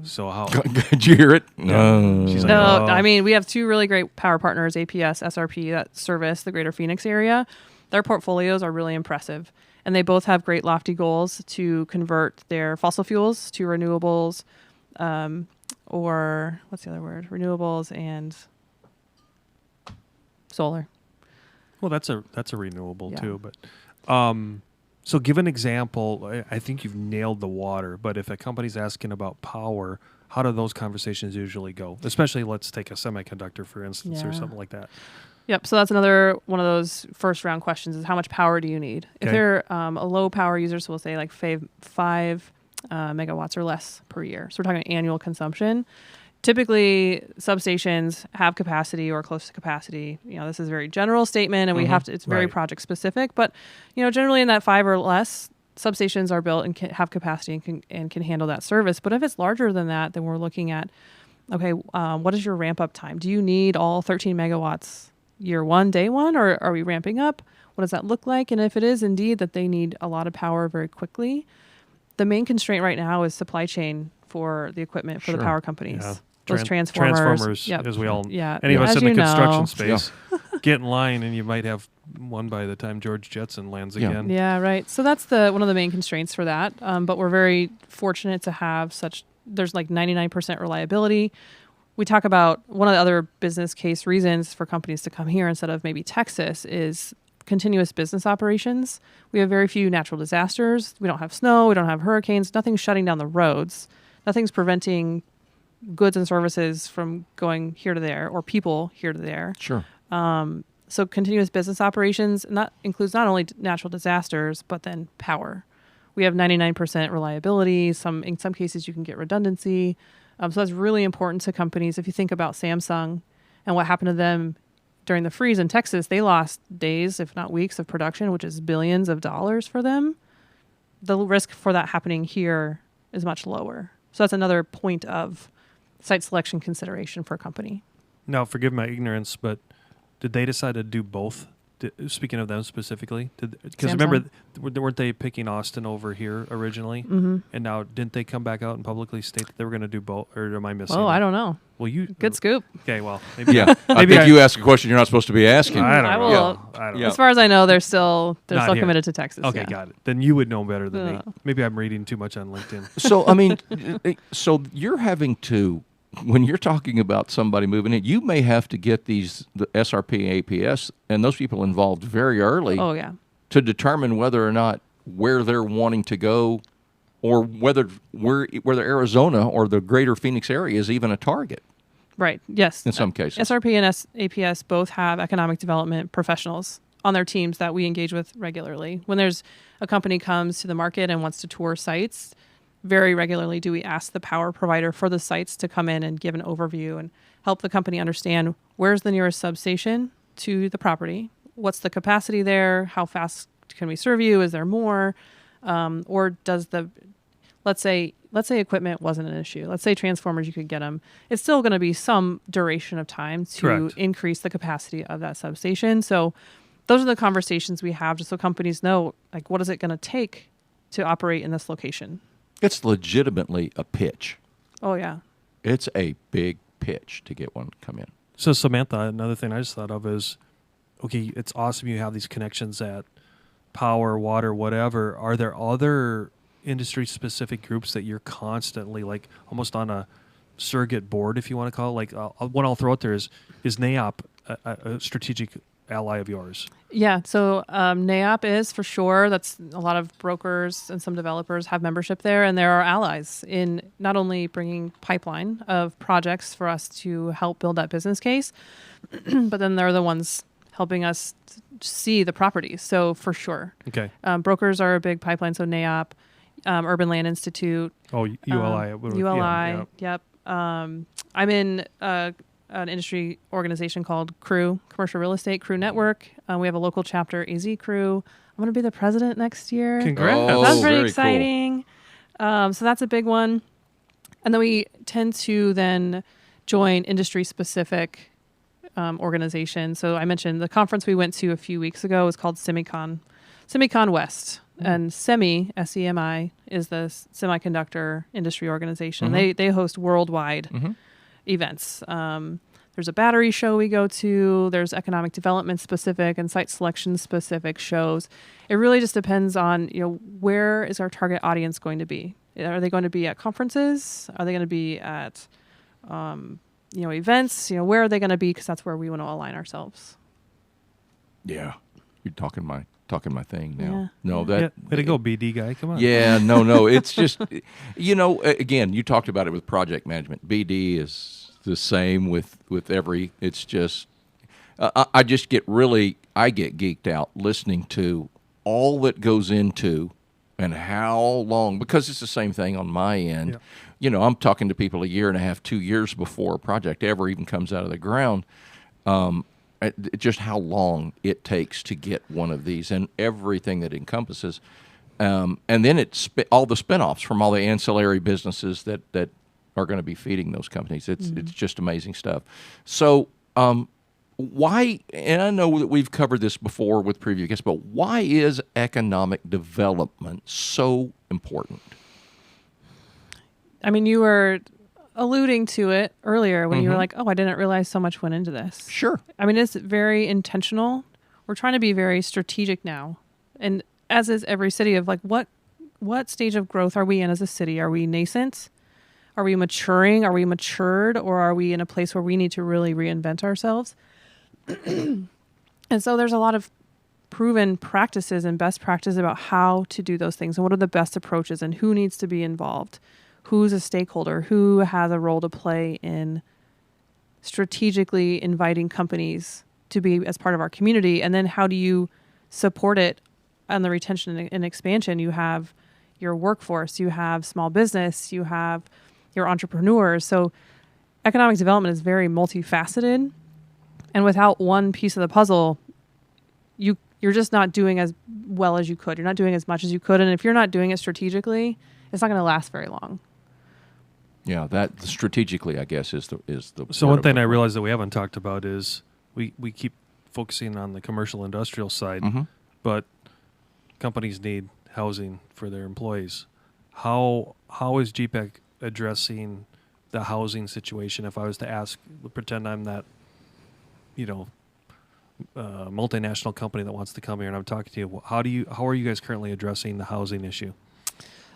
Speaker 3: So how?
Speaker 2: Did you hear it? No.
Speaker 3: She's like,
Speaker 5: No,
Speaker 3: oh.
Speaker 5: I mean, we have 2 really great power partners, APS, SRP, that service the greater Phoenix area. Their portfolios are really impressive. And they both have great lofty goals to convert their fossil fuels to renewables, or what's the other word? Renewables and solar.
Speaker 3: Well, that's a renewable
Speaker 5: Yeah.
Speaker 3: too. But so give an example. I think you've nailed the water. But if a company's asking about power, how do those conversations usually go? Especially, let's take a semiconductor, for instance, or
Speaker 5: Yeah.
Speaker 3: something like that.
Speaker 5: Yep. So that's another one of those first round questions is how much power do you need? If
Speaker 3: Okay.
Speaker 5: they're a low power user, so we'll say like 5 megawatts or less per year. So we're talking annual consumption. Typically, substations have capacity or close to capacity. You know, this is a very general statement, and we have to. It's very
Speaker 3: Right.
Speaker 5: project specific. But you know, generally in that 5 or less, substations are built and can have capacity and can handle that service. But if it's larger than that, then we're looking at, okay, what is your ramp up time? Do you need all 13 megawatts year 1, day 1, or are we ramping up? What does that look like? And if it is indeed that they need a lot of power very quickly, the main constraint right now is supply chain for the equipment for the power companies.
Speaker 3: Yeah.
Speaker 5: Those transformers.
Speaker 3: Transformers,
Speaker 5: Yep.
Speaker 3: as we all,
Speaker 5: Yeah.
Speaker 3: any of us
Speaker 5: As
Speaker 3: in the
Speaker 5: you
Speaker 3: construction
Speaker 5: know.
Speaker 3: space, get in line, and you might have one by the time George Jetson lands
Speaker 2: Yeah.
Speaker 3: again.
Speaker 5: Yeah, right. So that's one of the main constraints for that. But we're very fortunate to have there's like 99% reliability. We talk about one of the other business case reasons for companies to come here instead of maybe Texas is continuous business operations. We have very few natural disasters. We don't have snow. We don't have hurricanes. Nothing's shutting down the roads. Nothing's preventing goods and services from going here to there or people here to there.
Speaker 2: Sure.
Speaker 5: So continuous business operations, and that includes not only natural disasters, but then power. We have 99% reliability. In some cases, you can get redundancy. So that's really important to companies. If you think about Samsung and what happened to them during the freeze in Texas, they lost days, if not weeks, of production, which is billions of dollars for them. The risk for that happening here is much lower. So that's another point of site selection consideration for a company.
Speaker 3: Now, forgive my ignorance, but did they decide to do both? Speaking of them specifically, because remember, weren't they picking Austin over here originally? Mm-hmm. And now, didn't they come back out and publicly state that they were going to do both? Or am I missing?
Speaker 5: Oh, I don't know.
Speaker 3: Well,
Speaker 5: Good scoop.
Speaker 3: Okay, well, maybe
Speaker 2: Yeah. I think you asked a question you're not supposed to be asking.
Speaker 3: I don't
Speaker 5: I
Speaker 3: know.
Speaker 5: will.
Speaker 3: I don't
Speaker 2: Yeah.
Speaker 3: know.
Speaker 5: As far as I know, they're still
Speaker 3: Not here.
Speaker 5: committed to Texas.
Speaker 3: Okay,
Speaker 5: yeah.
Speaker 3: got it. Then you would know better than me.
Speaker 5: Yeah.
Speaker 3: Maybe I'm reading too much on LinkedIn.
Speaker 2: So, I mean, so you're having to, when you're talking about somebody moving in, you may have to get the SRP, APS, and those people involved very early
Speaker 5: Oh yeah.
Speaker 2: to determine whether or not where they're wanting to go or whether Arizona or the greater Phoenix area is even a target
Speaker 5: Right. Yes.
Speaker 2: in some cases.
Speaker 5: SRP and APS both have economic development professionals on their teams that we engage with regularly. When there's a company comes to the market and wants to tour sites, very regularly do we ask the power provider for the sites to come in and give an overview and help the company understand where's the nearest substation to the property, what's the capacity there, how fast can we serve you, is there more, or does let's say equipment wasn't an issue. Let's say transformers, you could get them. It's still going to be some duration of time to
Speaker 3: Correct.
Speaker 5: increase the capacity of that substation. So those are the conversations we have just so companies know, like, what is it going to take to operate in this location?
Speaker 2: It's legitimately a pitch.
Speaker 5: Oh, yeah.
Speaker 2: It's a big pitch to get one to come in.
Speaker 3: So Samantha, another thing I just thought of is, okay, it's awesome you have these connections at power, water, whatever. Are there other industry-specific groups that you're constantly, like, almost on a surrogate board, if you want to call it? Like, one I'll throw out there is NAOP a strategic ally of yours?
Speaker 5: Yeah, so NAOP is for sure. That's a lot of brokers and some developers have membership there, and they're our allies in not only bringing pipeline of projects for us to help build that business case, but then they're the ones helping us see the properties. So for sure.
Speaker 3: Okay.
Speaker 5: Brokers are a big pipeline, so NAOP, Urban Land Institute.
Speaker 3: Oh, ULI.
Speaker 5: ULI, yep. I'm in an industry organization called CREW, Commercial Real Estate CREW Network. We have a local chapter, AZ CREW. I'm going to be the president next year.
Speaker 3: Congrats.
Speaker 2: Oh,
Speaker 5: That's pretty
Speaker 2: very
Speaker 5: exciting. Cool. So that's a big one. And then we tend to then join industry-specific organizations. So I mentioned the conference we went to a few weeks ago was called Semicon West. And SEMI, SEMI, is the semiconductor industry organization. They host worldwide events. There's a battery show we go to. There's economic development specific and site selection specific shows. It really just depends on, where is our target audience going to be? Are they going to be at conferences? Are they going to be at, events? Where are they going to be? Because that's where we want to align ourselves.
Speaker 2: Yeah, you're talking my thing now.
Speaker 5: Yeah.
Speaker 2: No,
Speaker 3: Way to go, BD guy. Come on.
Speaker 2: Yeah, no. It's just, again, you talked about it with project management. BD is the same with every. It's just, I get geeked out listening to all that goes into and how long, because it's the same thing on my end. Yeah. I'm talking to people a year and a half, 2 years before a project ever even comes out of the ground. Just how long it takes to get one of these and everything that encompasses. And then it's all the spinoffs from all the ancillary businesses that are going to be feeding those companies. It's just amazing stuff. So why, and I know that we've covered this before with previous guests, but why is economic development so important? I mean,
Speaker 5: you were alluding to it earlier when you were like, oh, I didn't realize so much went into this.
Speaker 2: Sure.
Speaker 5: I mean, it's very intentional. We're trying to be very strategic now. And as is every city, of like, what stage of growth are we in as a city? Are we nascent? Are we maturing? Are we matured? Or are we in a place where we need to really reinvent ourselves? And so there's a lot of proven practices and best practices about how to do those things and what are the best approaches and who needs to be involved. Who's a stakeholder? Who has a role to play in strategically inviting companies to be as part of our community? And then how do you support it on the retention and expansion? You have your workforce, you have small business, you have your entrepreneurs. So economic development is very multifaceted. And without one piece of the puzzle, you're just not doing as well as you could. You're not doing as much as you could. And if you're not doing it strategically, it's not going to last very long.
Speaker 2: Yeah, that strategically, I guess, is the.
Speaker 3: So one thing I realize that we haven't talked about is we keep focusing on the commercial industrial side, but companies need housing for their employees. How is GPEC addressing the housing situation? If I was to ask, pretend I'm that, multinational company that wants to come here, and I'm talking to you. How are you guys currently addressing the housing issue?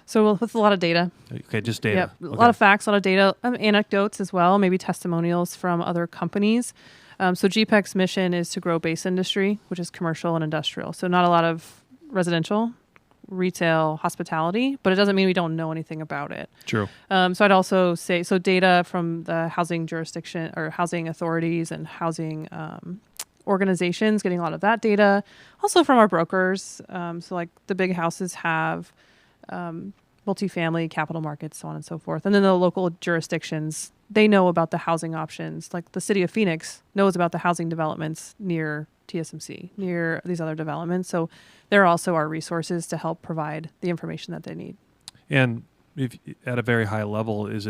Speaker 5: So with a lot of data.
Speaker 3: Okay, just data.
Speaker 5: Yep, a lot of facts, a lot of data, anecdotes as well, maybe testimonials from other companies. So GPEC's mission is to grow base industry, which is commercial and industrial. So not a lot of residential, retail, hospitality, but it doesn't mean we don't know anything about it.
Speaker 3: True.
Speaker 5: So I'd also say, data from the housing jurisdiction or housing authorities and housing organizations, getting a lot of that data. Also from our brokers. So like the big houses have multifamily, capital markets, so on and so forth. And then the local jurisdictions, they know about the housing options. Like the city of Phoenix knows about the housing developments near TSMC, near these other developments. So they're also our resources to help provide the information that they need.
Speaker 3: And if at a very high level, is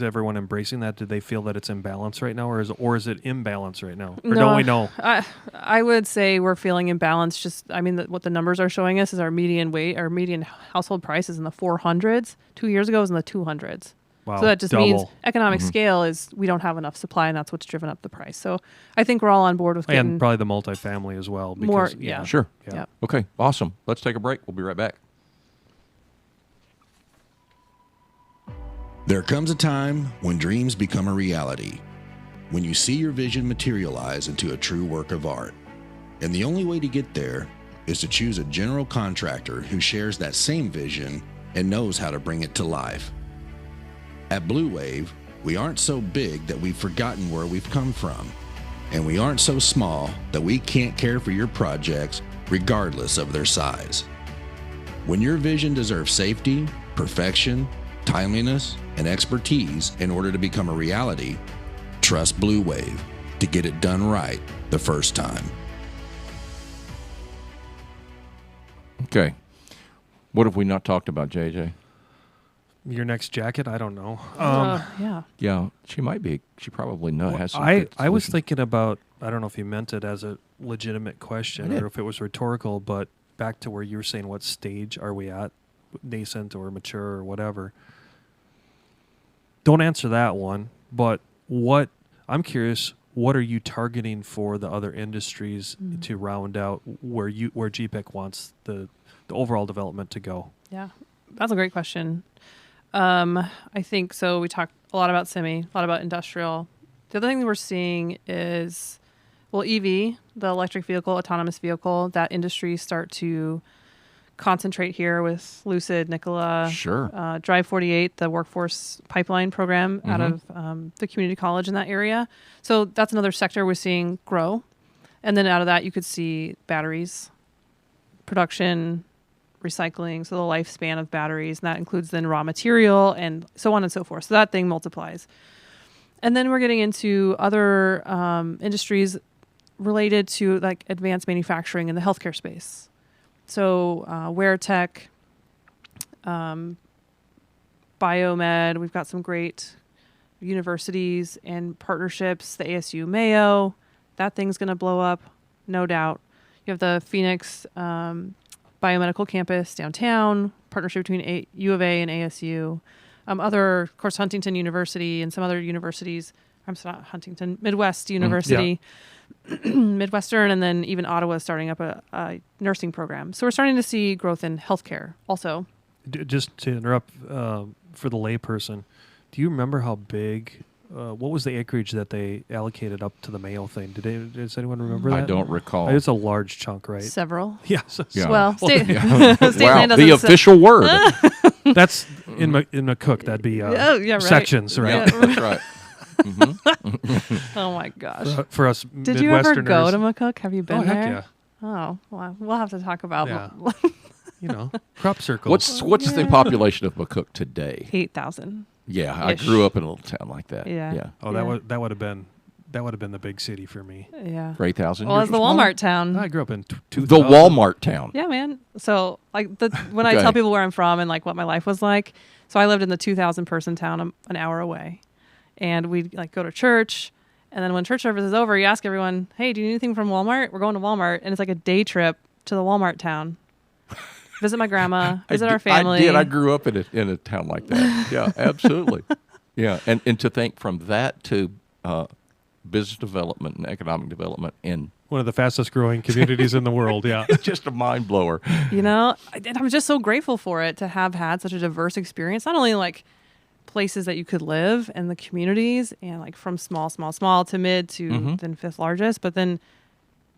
Speaker 3: everyone embracing that? Do they feel that it's in balance right now, or is it imbalance right now? Or don't we know?
Speaker 5: I would say we're feeling imbalanced. What the numbers are showing us is our median household price is in the 400s. 2 years ago it was in the 200s.
Speaker 3: Wow.
Speaker 5: So that just means
Speaker 3: Double.
Speaker 5: economic scale is we don't have enough supply, and that's what's driven up the price. So I think we're all on board with getting
Speaker 3: And probably the multifamily as well. Because,
Speaker 5: more. Yeah.
Speaker 2: Sure.
Speaker 3: Yeah.
Speaker 5: Yep.
Speaker 2: Okay, awesome. Let's take a break. We'll be right back.
Speaker 4: There comes a time when dreams become a reality, when you see your vision materialize into a true work of art. And the only way to get there is to choose a general contractor who shares that same vision and knows how to bring it to life. At Blue Wave, we aren't so big that we've forgotten where we've come from, and we aren't so small that we can't care for your projects regardless of their size. When your vision deserves safety, perfection, timeliness, and expertise in order to become a reality, trust Blue Wave to get it done right the first time.
Speaker 2: Okay. What have we not talked about, JJ?
Speaker 3: Your next jacket? I don't know.
Speaker 5: Yeah.
Speaker 2: Yeah, she might be. She probably has some
Speaker 3: I
Speaker 2: good
Speaker 3: was
Speaker 2: solutions.
Speaker 3: thinking about, I don't know if you meant it as a legitimate question
Speaker 2: I did.
Speaker 3: or if it was rhetorical, but back to where you were saying what stage are we at, nascent or mature or whatever. Don't answer that one, but I'm curious, what are you targeting for the other industries to round out where GPEC wants the overall development to go?
Speaker 5: Yeah. That's a great question. I think so. We talked a lot about semi, a lot about industrial. The other thing that we're seeing is, well, EV, the electric vehicle, autonomous vehicle, that industry start to concentrate here with Lucid, Nikola,
Speaker 2: Sure.
Speaker 5: Drive 48, the workforce pipeline program out of the community college in that area. So that's another sector we're seeing grow. And then out of that, you could see batteries, production, recycling, so the lifespan of batteries, and that includes then raw material and so on and so forth. So that thing multiplies. And then we're getting into other industries related to like advanced manufacturing in the healthcare space. So wear tech, biomed, we've got some great universities and partnerships, the ASU Mayo, that thing's going to blow up, no doubt. You have the Phoenix biomedical campus downtown, partnership between U of A and ASU. Other, of course, Huntington University and some other universities. I'm sorry, not Huntington, Midwest University, Midwestern, and then even Ottawa starting up a nursing program. So we're starting to see growth in healthcare also.
Speaker 3: Just to interrupt for the layperson, do you remember how big, what was the acreage that they allocated up to the Mayo thing? Does anyone remember that?
Speaker 2: I don't recall.
Speaker 3: It's a large chunk, right?
Speaker 5: Several.
Speaker 3: Yeah.
Speaker 2: Yeah.
Speaker 5: Well, state,
Speaker 2: Yeah.
Speaker 5: state
Speaker 2: Wow,
Speaker 5: land
Speaker 2: the
Speaker 5: doesn't say-
Speaker 2: official word.
Speaker 3: That's in McCook. That'd be
Speaker 5: Oh, yeah, right.
Speaker 3: sections, right?
Speaker 2: Yeah, that's right.
Speaker 5: Oh my gosh.
Speaker 3: For us
Speaker 5: Did you ever go
Speaker 3: Midwesterners.
Speaker 5: to McCook? Have you been
Speaker 3: Oh, heck
Speaker 5: there?
Speaker 3: yeah.
Speaker 5: Oh, well, we'll have to talk about
Speaker 3: Yeah. Crop circles.
Speaker 2: What's the
Speaker 5: Yeah.
Speaker 2: population of McCook today?
Speaker 5: 8,000.
Speaker 2: Yeah, I
Speaker 5: Ish.
Speaker 2: grew up in a little town like that.
Speaker 5: Yeah.
Speaker 2: Yeah.
Speaker 3: Oh,
Speaker 5: Yeah.
Speaker 3: that would have been the big city for me.
Speaker 5: Yeah.
Speaker 2: For 8,000
Speaker 5: Well,
Speaker 2: years
Speaker 5: it's the
Speaker 2: or smaller?
Speaker 5: Walmart town.
Speaker 3: I grew up in
Speaker 2: The
Speaker 3: 2000.
Speaker 2: Walmart town.
Speaker 5: Yeah, man. So like when I
Speaker 2: Okay.
Speaker 5: tell people where I'm from and like what my life was like, so I lived in the 2,000 person town an hour away, and we'd like go to church, and then when church service is over, you ask everyone, "Hey, do you need anything from Walmart? We're going to Walmart," and it's like a day trip to the Walmart town. Visit my grandma, visit our family.
Speaker 2: I did. I grew up in a town like that. Yeah, absolutely. Yeah, and to think from that to business development and economic development in
Speaker 3: One of the fastest growing communities in the world. Yeah.
Speaker 2: just a mind blower.
Speaker 5: You know, and I'm just so grateful for it to have had such a diverse experience. Not only like places that you could live and the communities, and like from small to mid to then fifth largest, but then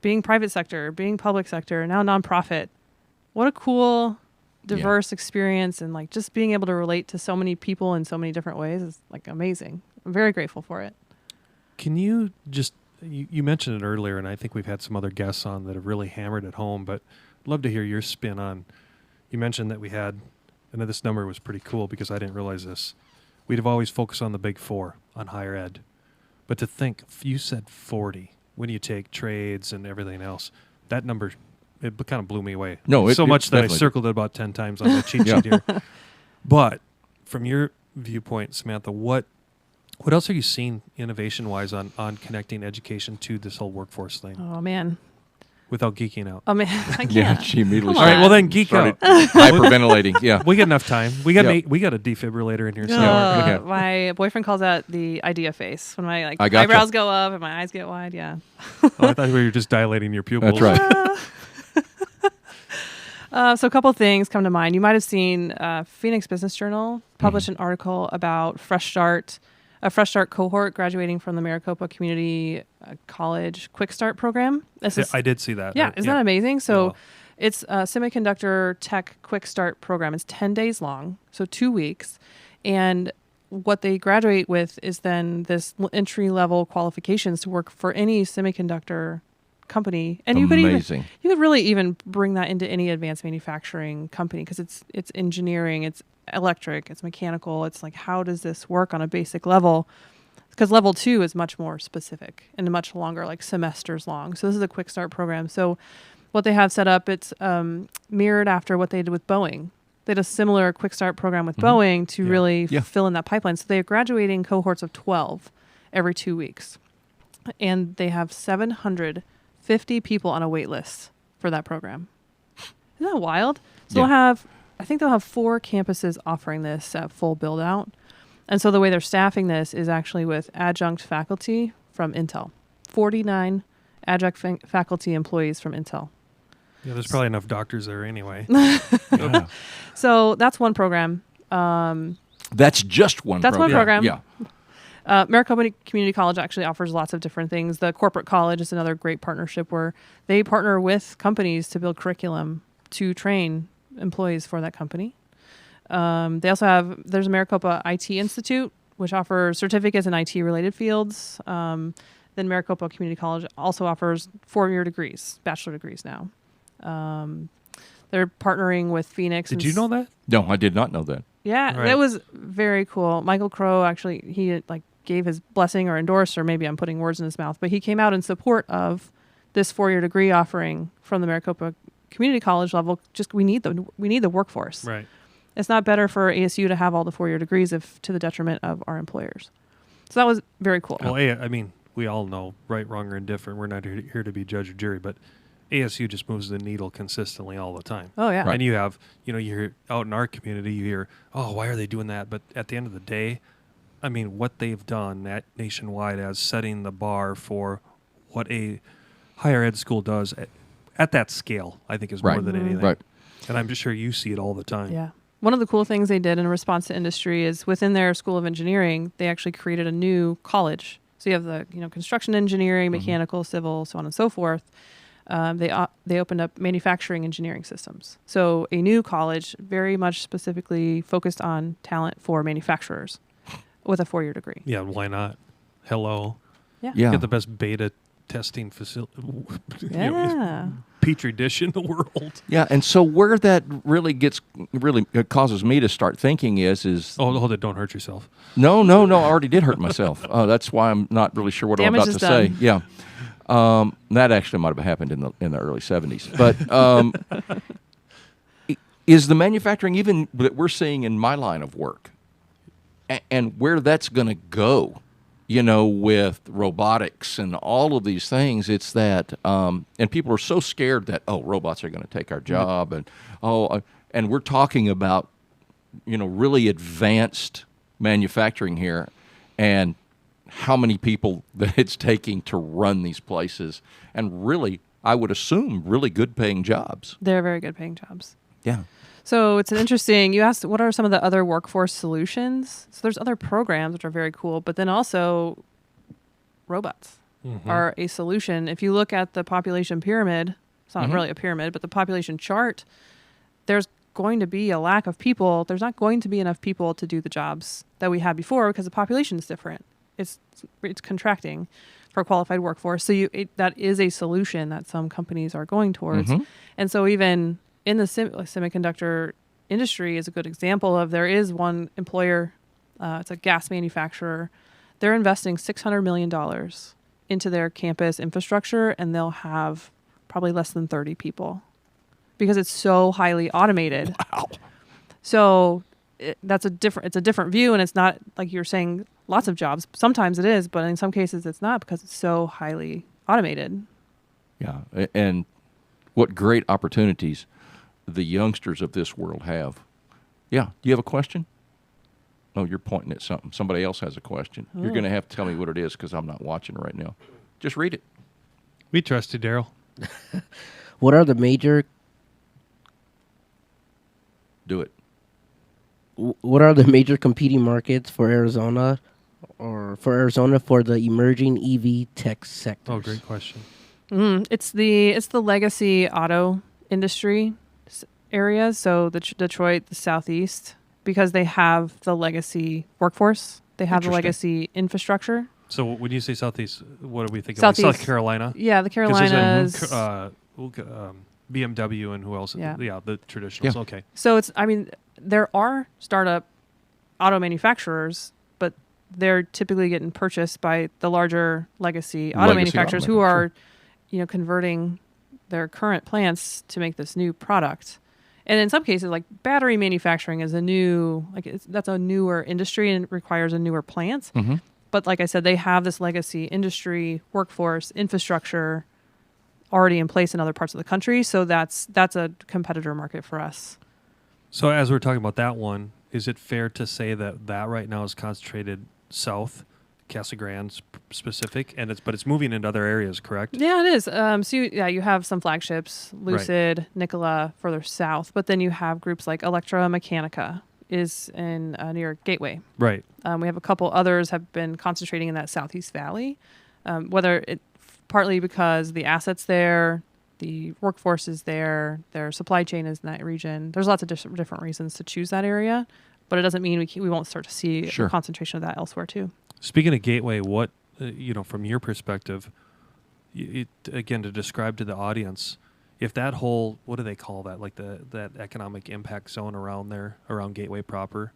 Speaker 5: being private sector, being public sector, now nonprofit. What a cool, diverse experience, and like just being able to relate to so many people in so many different ways is like amazing. I'm very grateful for it.
Speaker 3: Can you just, you mentioned it earlier, and I think we've had some other guests on that have really hammered it home, but I'd love to hear your spin on, you mentioned that we had, and this number was pretty cool because I didn't realize this. We'd have always focused on the big four on higher ed. But to think, you said 40, when you take trades and everything else, that number, it kind of blew me away.
Speaker 2: No,
Speaker 3: so
Speaker 2: it
Speaker 3: much that I
Speaker 2: definitely
Speaker 3: circled it about 10 times on the cheat sheet here. But from your viewpoint, Samantha, what else are you seeing innovation-wise on connecting education to this whole workforce thing?
Speaker 5: Oh man,
Speaker 3: without geeking out.
Speaker 5: I mean, I can't.
Speaker 2: Yeah, she immediately
Speaker 5: Come
Speaker 3: All right,
Speaker 5: on.
Speaker 3: well then geek
Speaker 2: started
Speaker 3: out.
Speaker 2: hyperventilating. Yeah.
Speaker 3: We got enough time. We got
Speaker 2: Yeah.
Speaker 3: we got a defibrillator in here. So
Speaker 2: Yeah.
Speaker 5: My boyfriend calls that the idea face when my
Speaker 2: I gotcha.
Speaker 5: eyebrows go up and my eyes get wide. Yeah.
Speaker 3: Oh, I thought we were just dilating your pupils.
Speaker 2: That's right.
Speaker 5: So a couple things come to mind. You might have seen Phoenix Business Journal published an article about a Fresh Start cohort graduating from the Maricopa Community College Quick Start program.
Speaker 3: I did see that.
Speaker 5: Yeah, isn't that amazing? So
Speaker 3: Yeah.
Speaker 5: it's a semiconductor tech quick start program. It's 10 days long, so 2 weeks. And what they graduate with is then this entry level qualifications to work for any semiconductor company. And
Speaker 2: Amazing.
Speaker 5: you could really even bring that into any advanced manufacturing company because it's engineering, it's electric, it's mechanical. It's like, how does this work on a basic level? Because level 2 is much more specific and much longer, like semesters long. So this is a quick start program. So what they have set up, it's mirrored after what they did with Boeing. They had a similar quick start program with Boeing to really fill in that pipeline. So they are graduating cohorts of 12 every 2 weeks. And they have 750 people on a wait list for that program. Isn't that wild? So I think they'll have 4 campuses offering this at full build out. And so the way they're staffing this is actually with adjunct faculty from Intel. 49 adjunct faculty employees from Intel.
Speaker 3: Yeah, there's probably enough doctors there anyway.
Speaker 2: Yeah.
Speaker 5: So that's one program.
Speaker 2: That's just one
Speaker 5: That's
Speaker 2: program.
Speaker 5: one program.
Speaker 2: Yeah.
Speaker 5: Maricopa Community College actually offers lots of different things. The corporate college is another great partnership where they partner with companies to build curriculum to train employees for that company. They also there's a Maricopa IT Institute, which offers certificates in IT related fields. Then Maricopa Community College also offers 4-year degrees, bachelor degrees now. They're partnering with Phoenix.
Speaker 3: Did you know that?
Speaker 2: No, I did not know that.
Speaker 5: Yeah,
Speaker 3: Right.
Speaker 5: that was very cool. Michael Crow actually, he gave his blessing or endorsed, or maybe I'm putting words in his mouth, but he came out in support of this 4-year degree offering from the Maricopa Community College level. Just we need the workforce.
Speaker 3: Right.
Speaker 5: It's not better for ASU to have all the 4-year degrees if to the detriment of our employers. So that was very cool.
Speaker 3: Well, I mean, we all know right, wrong, or indifferent. We're not here to be judge or jury, but ASU just moves the needle consistently all the time.
Speaker 5: Oh yeah.
Speaker 2: Right.
Speaker 3: And you have, you hear out in our community, you hear, oh, why are they doing that? But at the end of the day, I mean, what they've done nationwide as setting the bar for what a higher ed school does at that scale, I think is more than anything.
Speaker 2: Right.
Speaker 3: And I'm just sure you see it all the time.
Speaker 5: Yeah. One of the cool things they did in response to industry is within their School of Engineering, they actually created a new college. So you have the construction engineering, mechanical, civil, so on and so forth. They opened up manufacturing engineering systems. So a new college very much specifically focused on talent for manufacturers with a 4-year degree.
Speaker 3: Yeah, why not? Hello.
Speaker 2: Yeah.
Speaker 3: Get the best beta testing facility.
Speaker 5: Yeah.
Speaker 3: Petri dish in the world.
Speaker 2: Yeah, and so where that really causes me to start thinking is
Speaker 3: Oh, hold it! Don't hurt yourself.
Speaker 2: no, I already did hurt myself. That's why I'm not really sure what
Speaker 5: Damage
Speaker 2: I'm about
Speaker 5: is
Speaker 2: to say.
Speaker 5: done.
Speaker 2: Yeah, that actually might have happened in the early 70s. But is the manufacturing even that we're seeing in my line of work, and where that's going to go? With robotics and all of these things, it's that, and people are so scared that, robots are going to take our job, and we're talking about, really advanced manufacturing here, and how many people that it's taking to run these places, and really, I would assume, really good paying jobs.
Speaker 5: They're very good paying jobs.
Speaker 2: Yeah.
Speaker 5: So it's an interesting, you asked, what are some of the other workforce solutions? So there's other programs which are very cool, but then also robots are a solution. If you look at the population pyramid, it's not really a pyramid, but the population chart, there's going to be a lack of people. There's not going to be enough people to do the jobs that we had before because the population is different. It's contracting for a qualified workforce. So that is a solution that some companies are going towards. And so even in the semiconductor industry is a good example of there is one employer, it's a gas manufacturer. They're investing $600 million into their campus infrastructure, and they'll have probably less than 30 people because it's so highly automated.
Speaker 2: Wow.
Speaker 5: So it's a different view, and it's not like you're saying lots of jobs. Sometimes it is, but in some cases it's not because it's so highly automated.
Speaker 2: Yeah, and what great opportunities the youngsters of this world have. Yeah. Do you have a question? Oh, you're pointing at something. Somebody else has a question. You're going to have to tell me what it is because I'm not watching right now. Just read it.
Speaker 3: We trust you, Daryl.
Speaker 6: What are the major
Speaker 2: Do it.
Speaker 6: What are the major competing markets for Arizona, for the emerging EV tech sectors?
Speaker 3: Oh, great question.
Speaker 5: It's the legacy auto industry areas. So the Detroit, the Southeast, because they have the legacy workforce, they have the legacy infrastructure.
Speaker 3: So when you say Southeast, what are we thinking?
Speaker 5: Southeast.
Speaker 3: Like South Carolina?
Speaker 5: Yeah, the
Speaker 3: 'Cause there's
Speaker 5: Carolinas.
Speaker 3: BMW and who else?
Speaker 5: Yeah.
Speaker 3: The traditionals.
Speaker 2: Yeah.
Speaker 3: Okay.
Speaker 5: So there are startup auto manufacturers, but they're typically getting purchased by the larger legacy auto manufacturers who are, converting their current plants to make this new product. And in some cases, like battery manufacturing is that's a newer industry and it requires a newer plant.
Speaker 2: Mm-hmm.
Speaker 5: But like I said, they have this legacy industry, workforce, infrastructure already in place in other parts of the country. So that's a competitor market for us.
Speaker 3: So as we're talking about that one, is it fair to say that right now is concentrated south, Casa Grande specific, but it's moving into other areas, correct?
Speaker 5: Yeah, it is. You have some flagships, Lucid, Nikola further south, but then you have groups like Electromechanica is in near Gateway.
Speaker 3: Right.
Speaker 5: We have a couple others have been concentrating in that Southeast Valley, whether it partly because the assets there, the workforce is there, their supply chain is in that region. There's lots of different reasons to choose that area, but it doesn't mean we won't start to see a concentration of that elsewhere too. Speaking
Speaker 3: of Gateway, what from your perspective, again to describe to the audience, if that whole, what do they call that, like that economic impact zone around Gateway proper,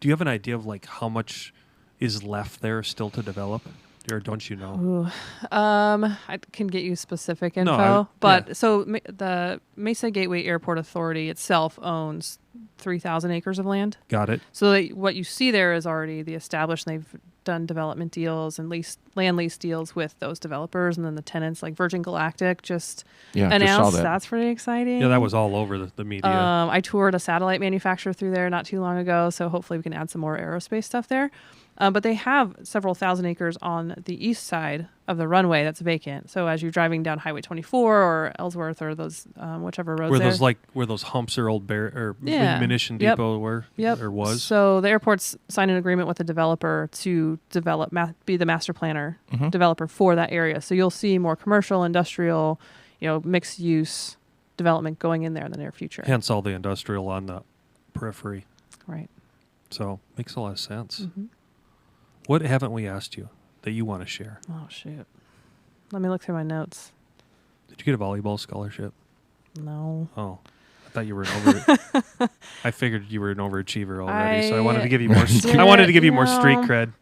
Speaker 3: do you have an idea of like how much is left there still to develop? Or don't you know?
Speaker 5: I can get you specific info, So the Mesa Gateway Airport Authority itself owns 3,000 acres of land.
Speaker 3: Got it.
Speaker 5: So what you see there is already the established. They've done development deals and land lease deals with those developers, and then the tenants like Virgin Galactic just announced.
Speaker 2: Just saw that.
Speaker 5: That's pretty exciting.
Speaker 3: Yeah, that was all over the media.
Speaker 5: I toured a satellite manufacturer through there not too long ago, so hopefully we can add some more aerospace stuff there. But they have several thousand acres on the east side of the runway that's vacant. So as you're driving down Highway 24 or Ellsworth or those whichever roads
Speaker 3: where those humps are old munition depot were or was.
Speaker 5: So the airport's signed an agreement with the developer to develop be the master planner developer for that area. So you'll see more commercial, industrial, mixed use development going in there in the near future.
Speaker 3: Hence all the industrial on the periphery.
Speaker 5: Right.
Speaker 3: So makes a lot of sense.
Speaker 5: Mm-hmm.
Speaker 3: What haven't we asked you that you want to share?
Speaker 5: Oh, shoot. Let me look through my notes.
Speaker 3: Did you get a volleyball scholarship?
Speaker 5: No.
Speaker 3: Oh, I thought you were I figured you were an overachiever already, so I wanted to give you more. I wanted to give you more street cred.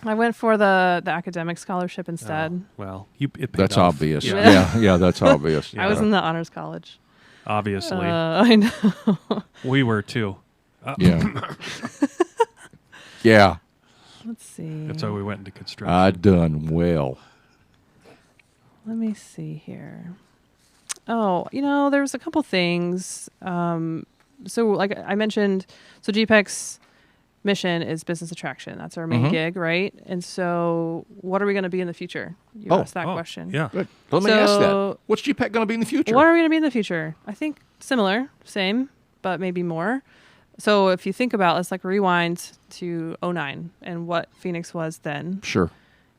Speaker 5: I went for the academic scholarship instead.
Speaker 3: Oh, well, it paid
Speaker 2: that's
Speaker 3: off.
Speaker 2: obvious. Yeah, that's obvious.
Speaker 5: I was in the honors college.
Speaker 3: Obviously,
Speaker 5: I know.
Speaker 3: We were too.
Speaker 2: Yeah. Yeah.
Speaker 5: Let's see.
Speaker 3: That's why we went into construction.
Speaker 2: I done well.
Speaker 5: Let me see here. Oh, there's a couple things. So like I mentioned, GPEC's mission is business attraction. That's our main gig, right? And so what are we going to be in the future? You asked that question.
Speaker 3: Yeah.
Speaker 2: Good. Let me ask that. What's GPEC going to be in the future?
Speaker 5: What are we going to be in the future? I think similar, same, but maybe more. So if you think about, let's like rewind to 2009 and what Phoenix was then.
Speaker 2: Sure.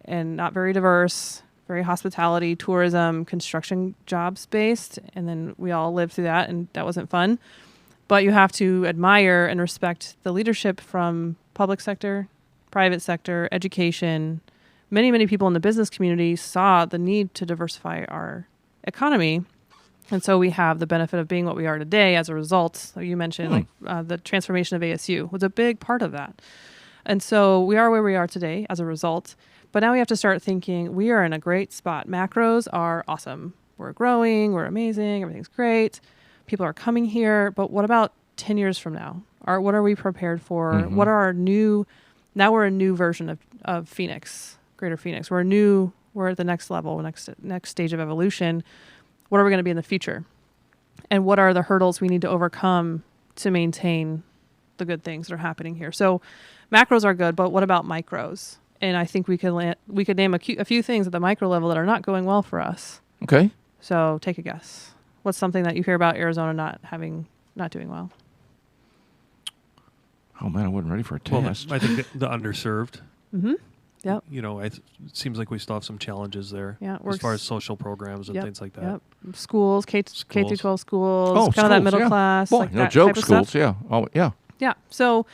Speaker 5: And not very diverse, very hospitality, tourism, construction jobs based. And then we all lived through that and that wasn't fun. But you have to admire and respect the leadership from public sector, private sector, education. Many, many people in the business community saw the need to diversify our economy. And so we have the benefit of being what we are today as a result. So you mentioned the transformation of ASU was a big part of that. And so we are where we are today as a result. But now we have to start thinking we are in a great spot. Macros are awesome. We're growing. We're amazing. Everything's great. People are coming here. But what about 10 years from now? What are we prepared for?
Speaker 2: Mm-hmm.
Speaker 5: What are now we're a new version of Phoenix, Greater Phoenix. We're at the next level, next stage of evolution. What are we going to be in the future? and what are the hurdles we need to overcome to maintain the good things that are happening here. So macros are good, but what about micros? And I think we could name a few things at the micro level that are not going well for us.
Speaker 2: Okay.
Speaker 5: So take a guess. What's something that you hear about Arizona not doing well?
Speaker 2: Oh man, I wasn't ready for a
Speaker 3: Well,
Speaker 2: test.
Speaker 3: I think the underserved.
Speaker 5: Mm-hmm. Yep.
Speaker 3: You know, it seems like we still have some challenges there.
Speaker 5: Yeah,
Speaker 3: as far as social programs and things like that.
Speaker 5: Yep. Schools, K through 12 schools,
Speaker 2: Oh,
Speaker 5: kind of that
Speaker 2: schools,
Speaker 5: middle
Speaker 2: yeah.
Speaker 5: class.
Speaker 2: Boy,
Speaker 5: like
Speaker 2: no
Speaker 5: that
Speaker 2: joke,
Speaker 5: type of
Speaker 2: schools.
Speaker 5: stuff.
Speaker 2: Yeah. Oh, yeah.
Speaker 5: Yeah. So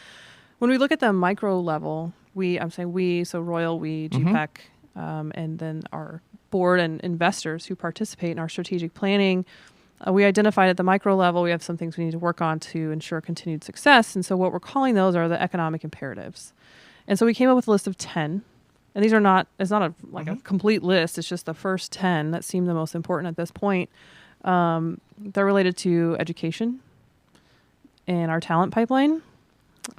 Speaker 5: when we look at the micro level, I'm saying we, so Royal, we, GPEC, and then our board and investors who participate in our strategic planning, we identified at the micro level, we have some things we need to work on to ensure continued success. And so what we're calling those are the economic imperatives. And so we came up with a list of 10. And these are not, it's not a complete list. It's just the first 10 that seem the most important at this point. They're related to education and our talent pipeline.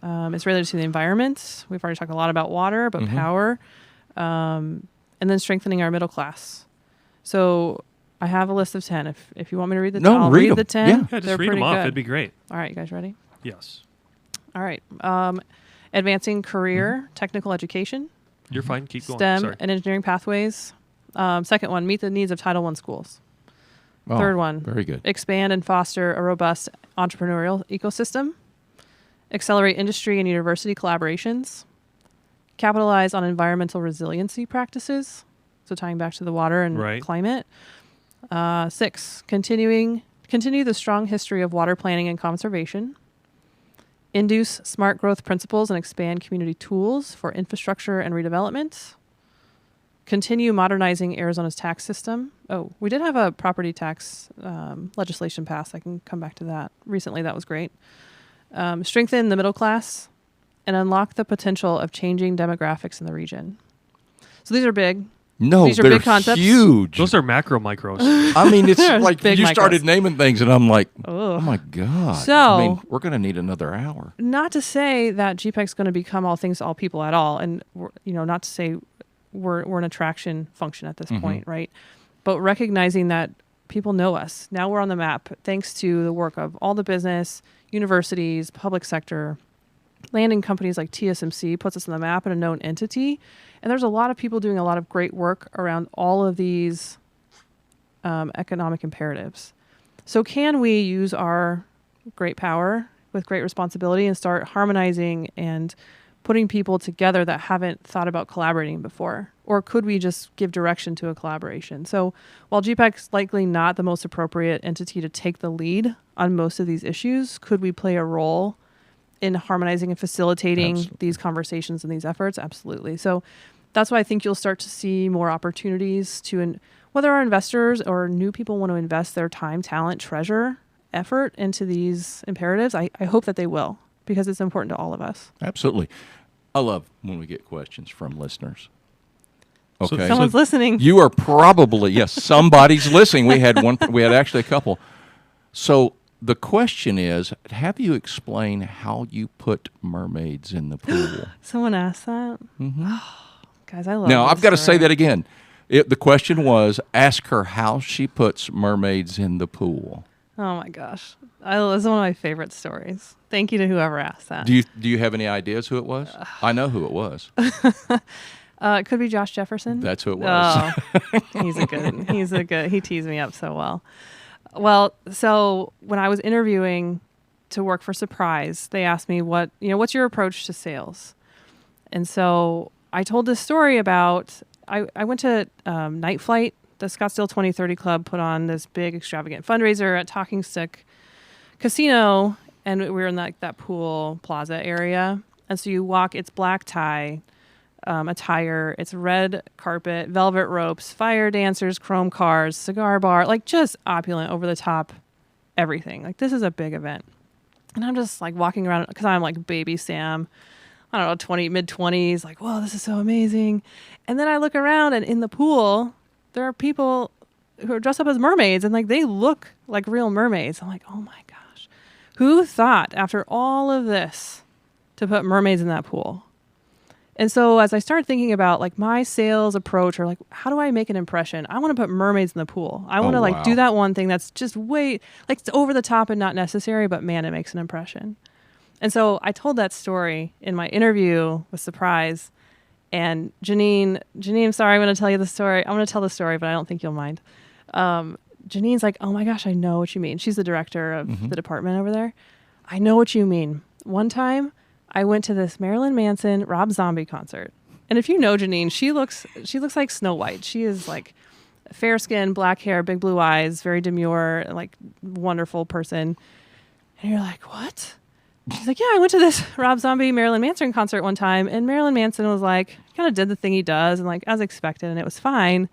Speaker 5: It's related to the environment. We've already talked a lot about water, but power, and then strengthening our middle class. So I have a list of 10. If you want me to read the 10, I'll read the 10.
Speaker 2: Yeah.
Speaker 3: Yeah, just
Speaker 5: They're
Speaker 3: read them
Speaker 5: pretty
Speaker 3: off.
Speaker 5: good.
Speaker 3: It'd be great.
Speaker 5: All right, you guys ready?
Speaker 3: Yes.
Speaker 5: All right. Advancing career, technical education,
Speaker 3: You're fine. Keep going.
Speaker 5: STEM
Speaker 3: Sorry.
Speaker 5: and engineering pathways. Second one, meet the needs of Title I schools.
Speaker 2: Oh,
Speaker 5: Third one,
Speaker 2: very good.
Speaker 5: expand and foster a robust entrepreneurial ecosystem. Accelerate industry and university collaborations. Capitalize on environmental resiliency practices. So tying back to the water and climate. 6, continue the strong history of water planning and conservation. Induce smart growth principles and expand community tools for infrastructure and redevelopment. Continue modernizing Arizona's tax system. Oh, we did have a property tax legislation passed. I can come back to that. Recently, that was great. Strengthen the middle class and unlock the potential of changing demographics in the region. So these are big.
Speaker 2: No,
Speaker 5: These are
Speaker 2: they're
Speaker 5: big concepts.
Speaker 2: huge.
Speaker 3: Those are macro micros.
Speaker 2: I mean, it's like
Speaker 5: big
Speaker 2: you
Speaker 5: micros.
Speaker 2: started naming things, and I'm like,
Speaker 5: Ugh.
Speaker 2: oh my god.
Speaker 5: So-
Speaker 2: I mean, we're going to need another hour.
Speaker 5: Not to say that GPEC is going to become all things to all people at all, and not to say we're an attraction function at this point, right? But recognizing that people know us now, we're on the map thanks to the work of all the business, universities, public sector, landing companies like TSMC puts us on the map and a known entity. And there's a lot of people doing a lot of great work around all of these economic imperatives. So can we use our great power with great responsibility and start harmonizing and putting people together that haven't thought about collaborating before? Or could we just give direction to a collaboration? So while GPEC's likely not the most appropriate entity to take the lead on most of these issues, could we play a role in harmonizing and facilitating these conversations and these efforts? Absolutely. So that's why I think you'll start to see more opportunities to, whether our investors or new people want to invest their time, talent, treasure, effort into these imperatives. I hope that they will, because it's important to all of us.
Speaker 2: Absolutely. I love when we get questions from listeners.
Speaker 3: So
Speaker 2: Okay.
Speaker 5: Someone's listening.
Speaker 2: You are probably, yes, somebody's listening. We had actually a couple. So the question is, have you explained how you put mermaids in the pool?
Speaker 5: Someone asked that. Guys, I love
Speaker 2: Now,
Speaker 5: this
Speaker 2: I've got to say
Speaker 5: story.
Speaker 2: that again. The question was, ask her how she puts mermaids in the pool.
Speaker 5: Oh my gosh. It's one of my favorite stories. Thank you to whoever asked that.
Speaker 2: Do you have any ideas who it was? I know who it was.
Speaker 5: It could be Josh Jefferson.
Speaker 2: That's who it was.
Speaker 5: Oh, he teased me up so well. Well, so when I was interviewing to work for Surprise, they asked me what's your approach to sales? And so I told this story about, I went to Night Flight. The Scottsdale 2030 Club put on this big extravagant fundraiser at Talking Stick Casino, and we were in that pool plaza area. And so you walk, it's black tie attire, it's red carpet, velvet ropes, fire dancers, chrome cars, cigar bar, like just opulent, over the top, everything. Like this is a big event. And I'm just like walking around because I'm like baby Sam, I don't know, mid-20s, like, whoa, this is so amazing. And then I look around, and in the pool, there are people who are dressed up as mermaids, and like they look like real mermaids. I'm like, oh my gosh, who thought after all of this to put mermaids in that pool? And so as I started thinking about like my sales approach, or like, how do I make an impression? I want to put mermaids in the pool. I want to like do that one thing that's just way like it's over the top and not necessary, but man, it makes an impression. And so I told that story in my interview with Surprise. And Janine, I'm sorry, I'm going to tell you the story. I'm going to tell the story, but I don't think you'll mind. Janine's like, oh my gosh, I know what you mean. She's the director of the department over there. I know what you mean. One time I went to this Marilyn Manson Rob Zombie concert. And if you know Janine, she looks like Snow White. She is like fair skin, black hair, big blue eyes, very demure, like wonderful person. And you're like, what? She's like, yeah, I went to this Rob Zombie Marilyn Manson concert one time, and Marilyn Manson was like, kind of did the thing he does, and like as expected, and it was fine.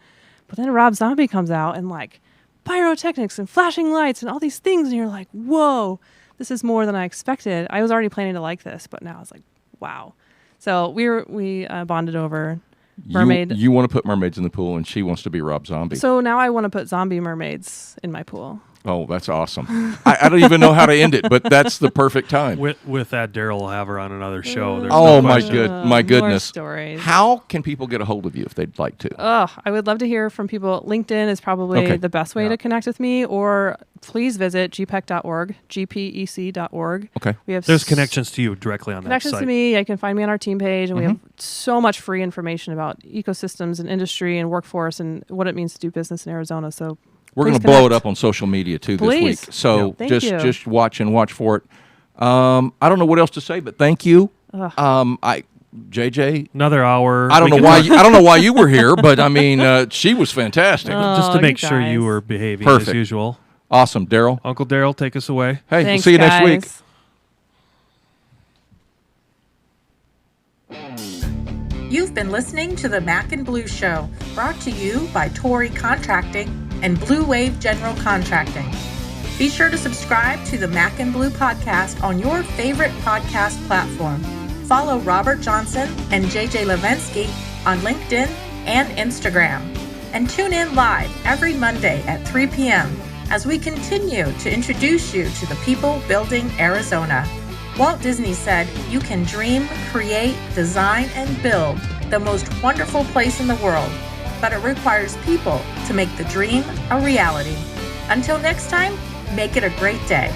Speaker 5: But then Rob Zombie comes out and like pyrotechnics and flashing lights and all these things, and you're like, whoa, this is more than I expected. I was already planning to like this, but now I was like, wow. So we bonded over mermaid.
Speaker 2: You want to put mermaids in the pool, and she wants to be Rob Zombie.
Speaker 5: So now I want to put zombie mermaids in my pool.
Speaker 2: Oh, that's awesome. I don't even know how to end it, but that's the perfect time.
Speaker 3: With that, Daryl will have her on another show. There's
Speaker 2: Oh,
Speaker 3: no
Speaker 2: my
Speaker 3: question.
Speaker 2: my goodness.
Speaker 5: More stories.
Speaker 2: How can people get a hold of you if they'd like to?
Speaker 5: I would love to hear from people. LinkedIn is probably the best way to connect with me, or please visit gpec.org, gpec.org.
Speaker 2: Okay.
Speaker 3: There's connections to you directly on that site.
Speaker 5: Connections to me. I can find me on our team page, and we have so much free information about ecosystems and industry and workforce and what it means to do business in Arizona. So
Speaker 2: we're going to blow it up on social media too this week. So just watch for it. I don't know what else to say, but thank you. JJ,
Speaker 3: another hour.
Speaker 2: I don't know why you were here, but I mean, she was fantastic.
Speaker 3: Just to make sure you were behaving as usual.
Speaker 2: Awesome, Daryl.
Speaker 3: Uncle Daryl, take us away.
Speaker 2: Hey,
Speaker 5: Thanks,
Speaker 2: we'll see you next week.
Speaker 1: You've been listening to the Mac and Blue Show, brought to you by Tory Contracting and Blue Wave General Contracting. Be sure to subscribe to the Mac and Blue podcast on your favorite podcast platform. Follow Robert Johnson and JJ Levensky on LinkedIn and Instagram. And tune in live every Monday at 3 p.m. as we continue to introduce you to the people building Arizona. Walt Disney said, you can dream, create, design, and build the most wonderful place in the world, but it requires people to make the dream a reality. Until next time, make it a great day.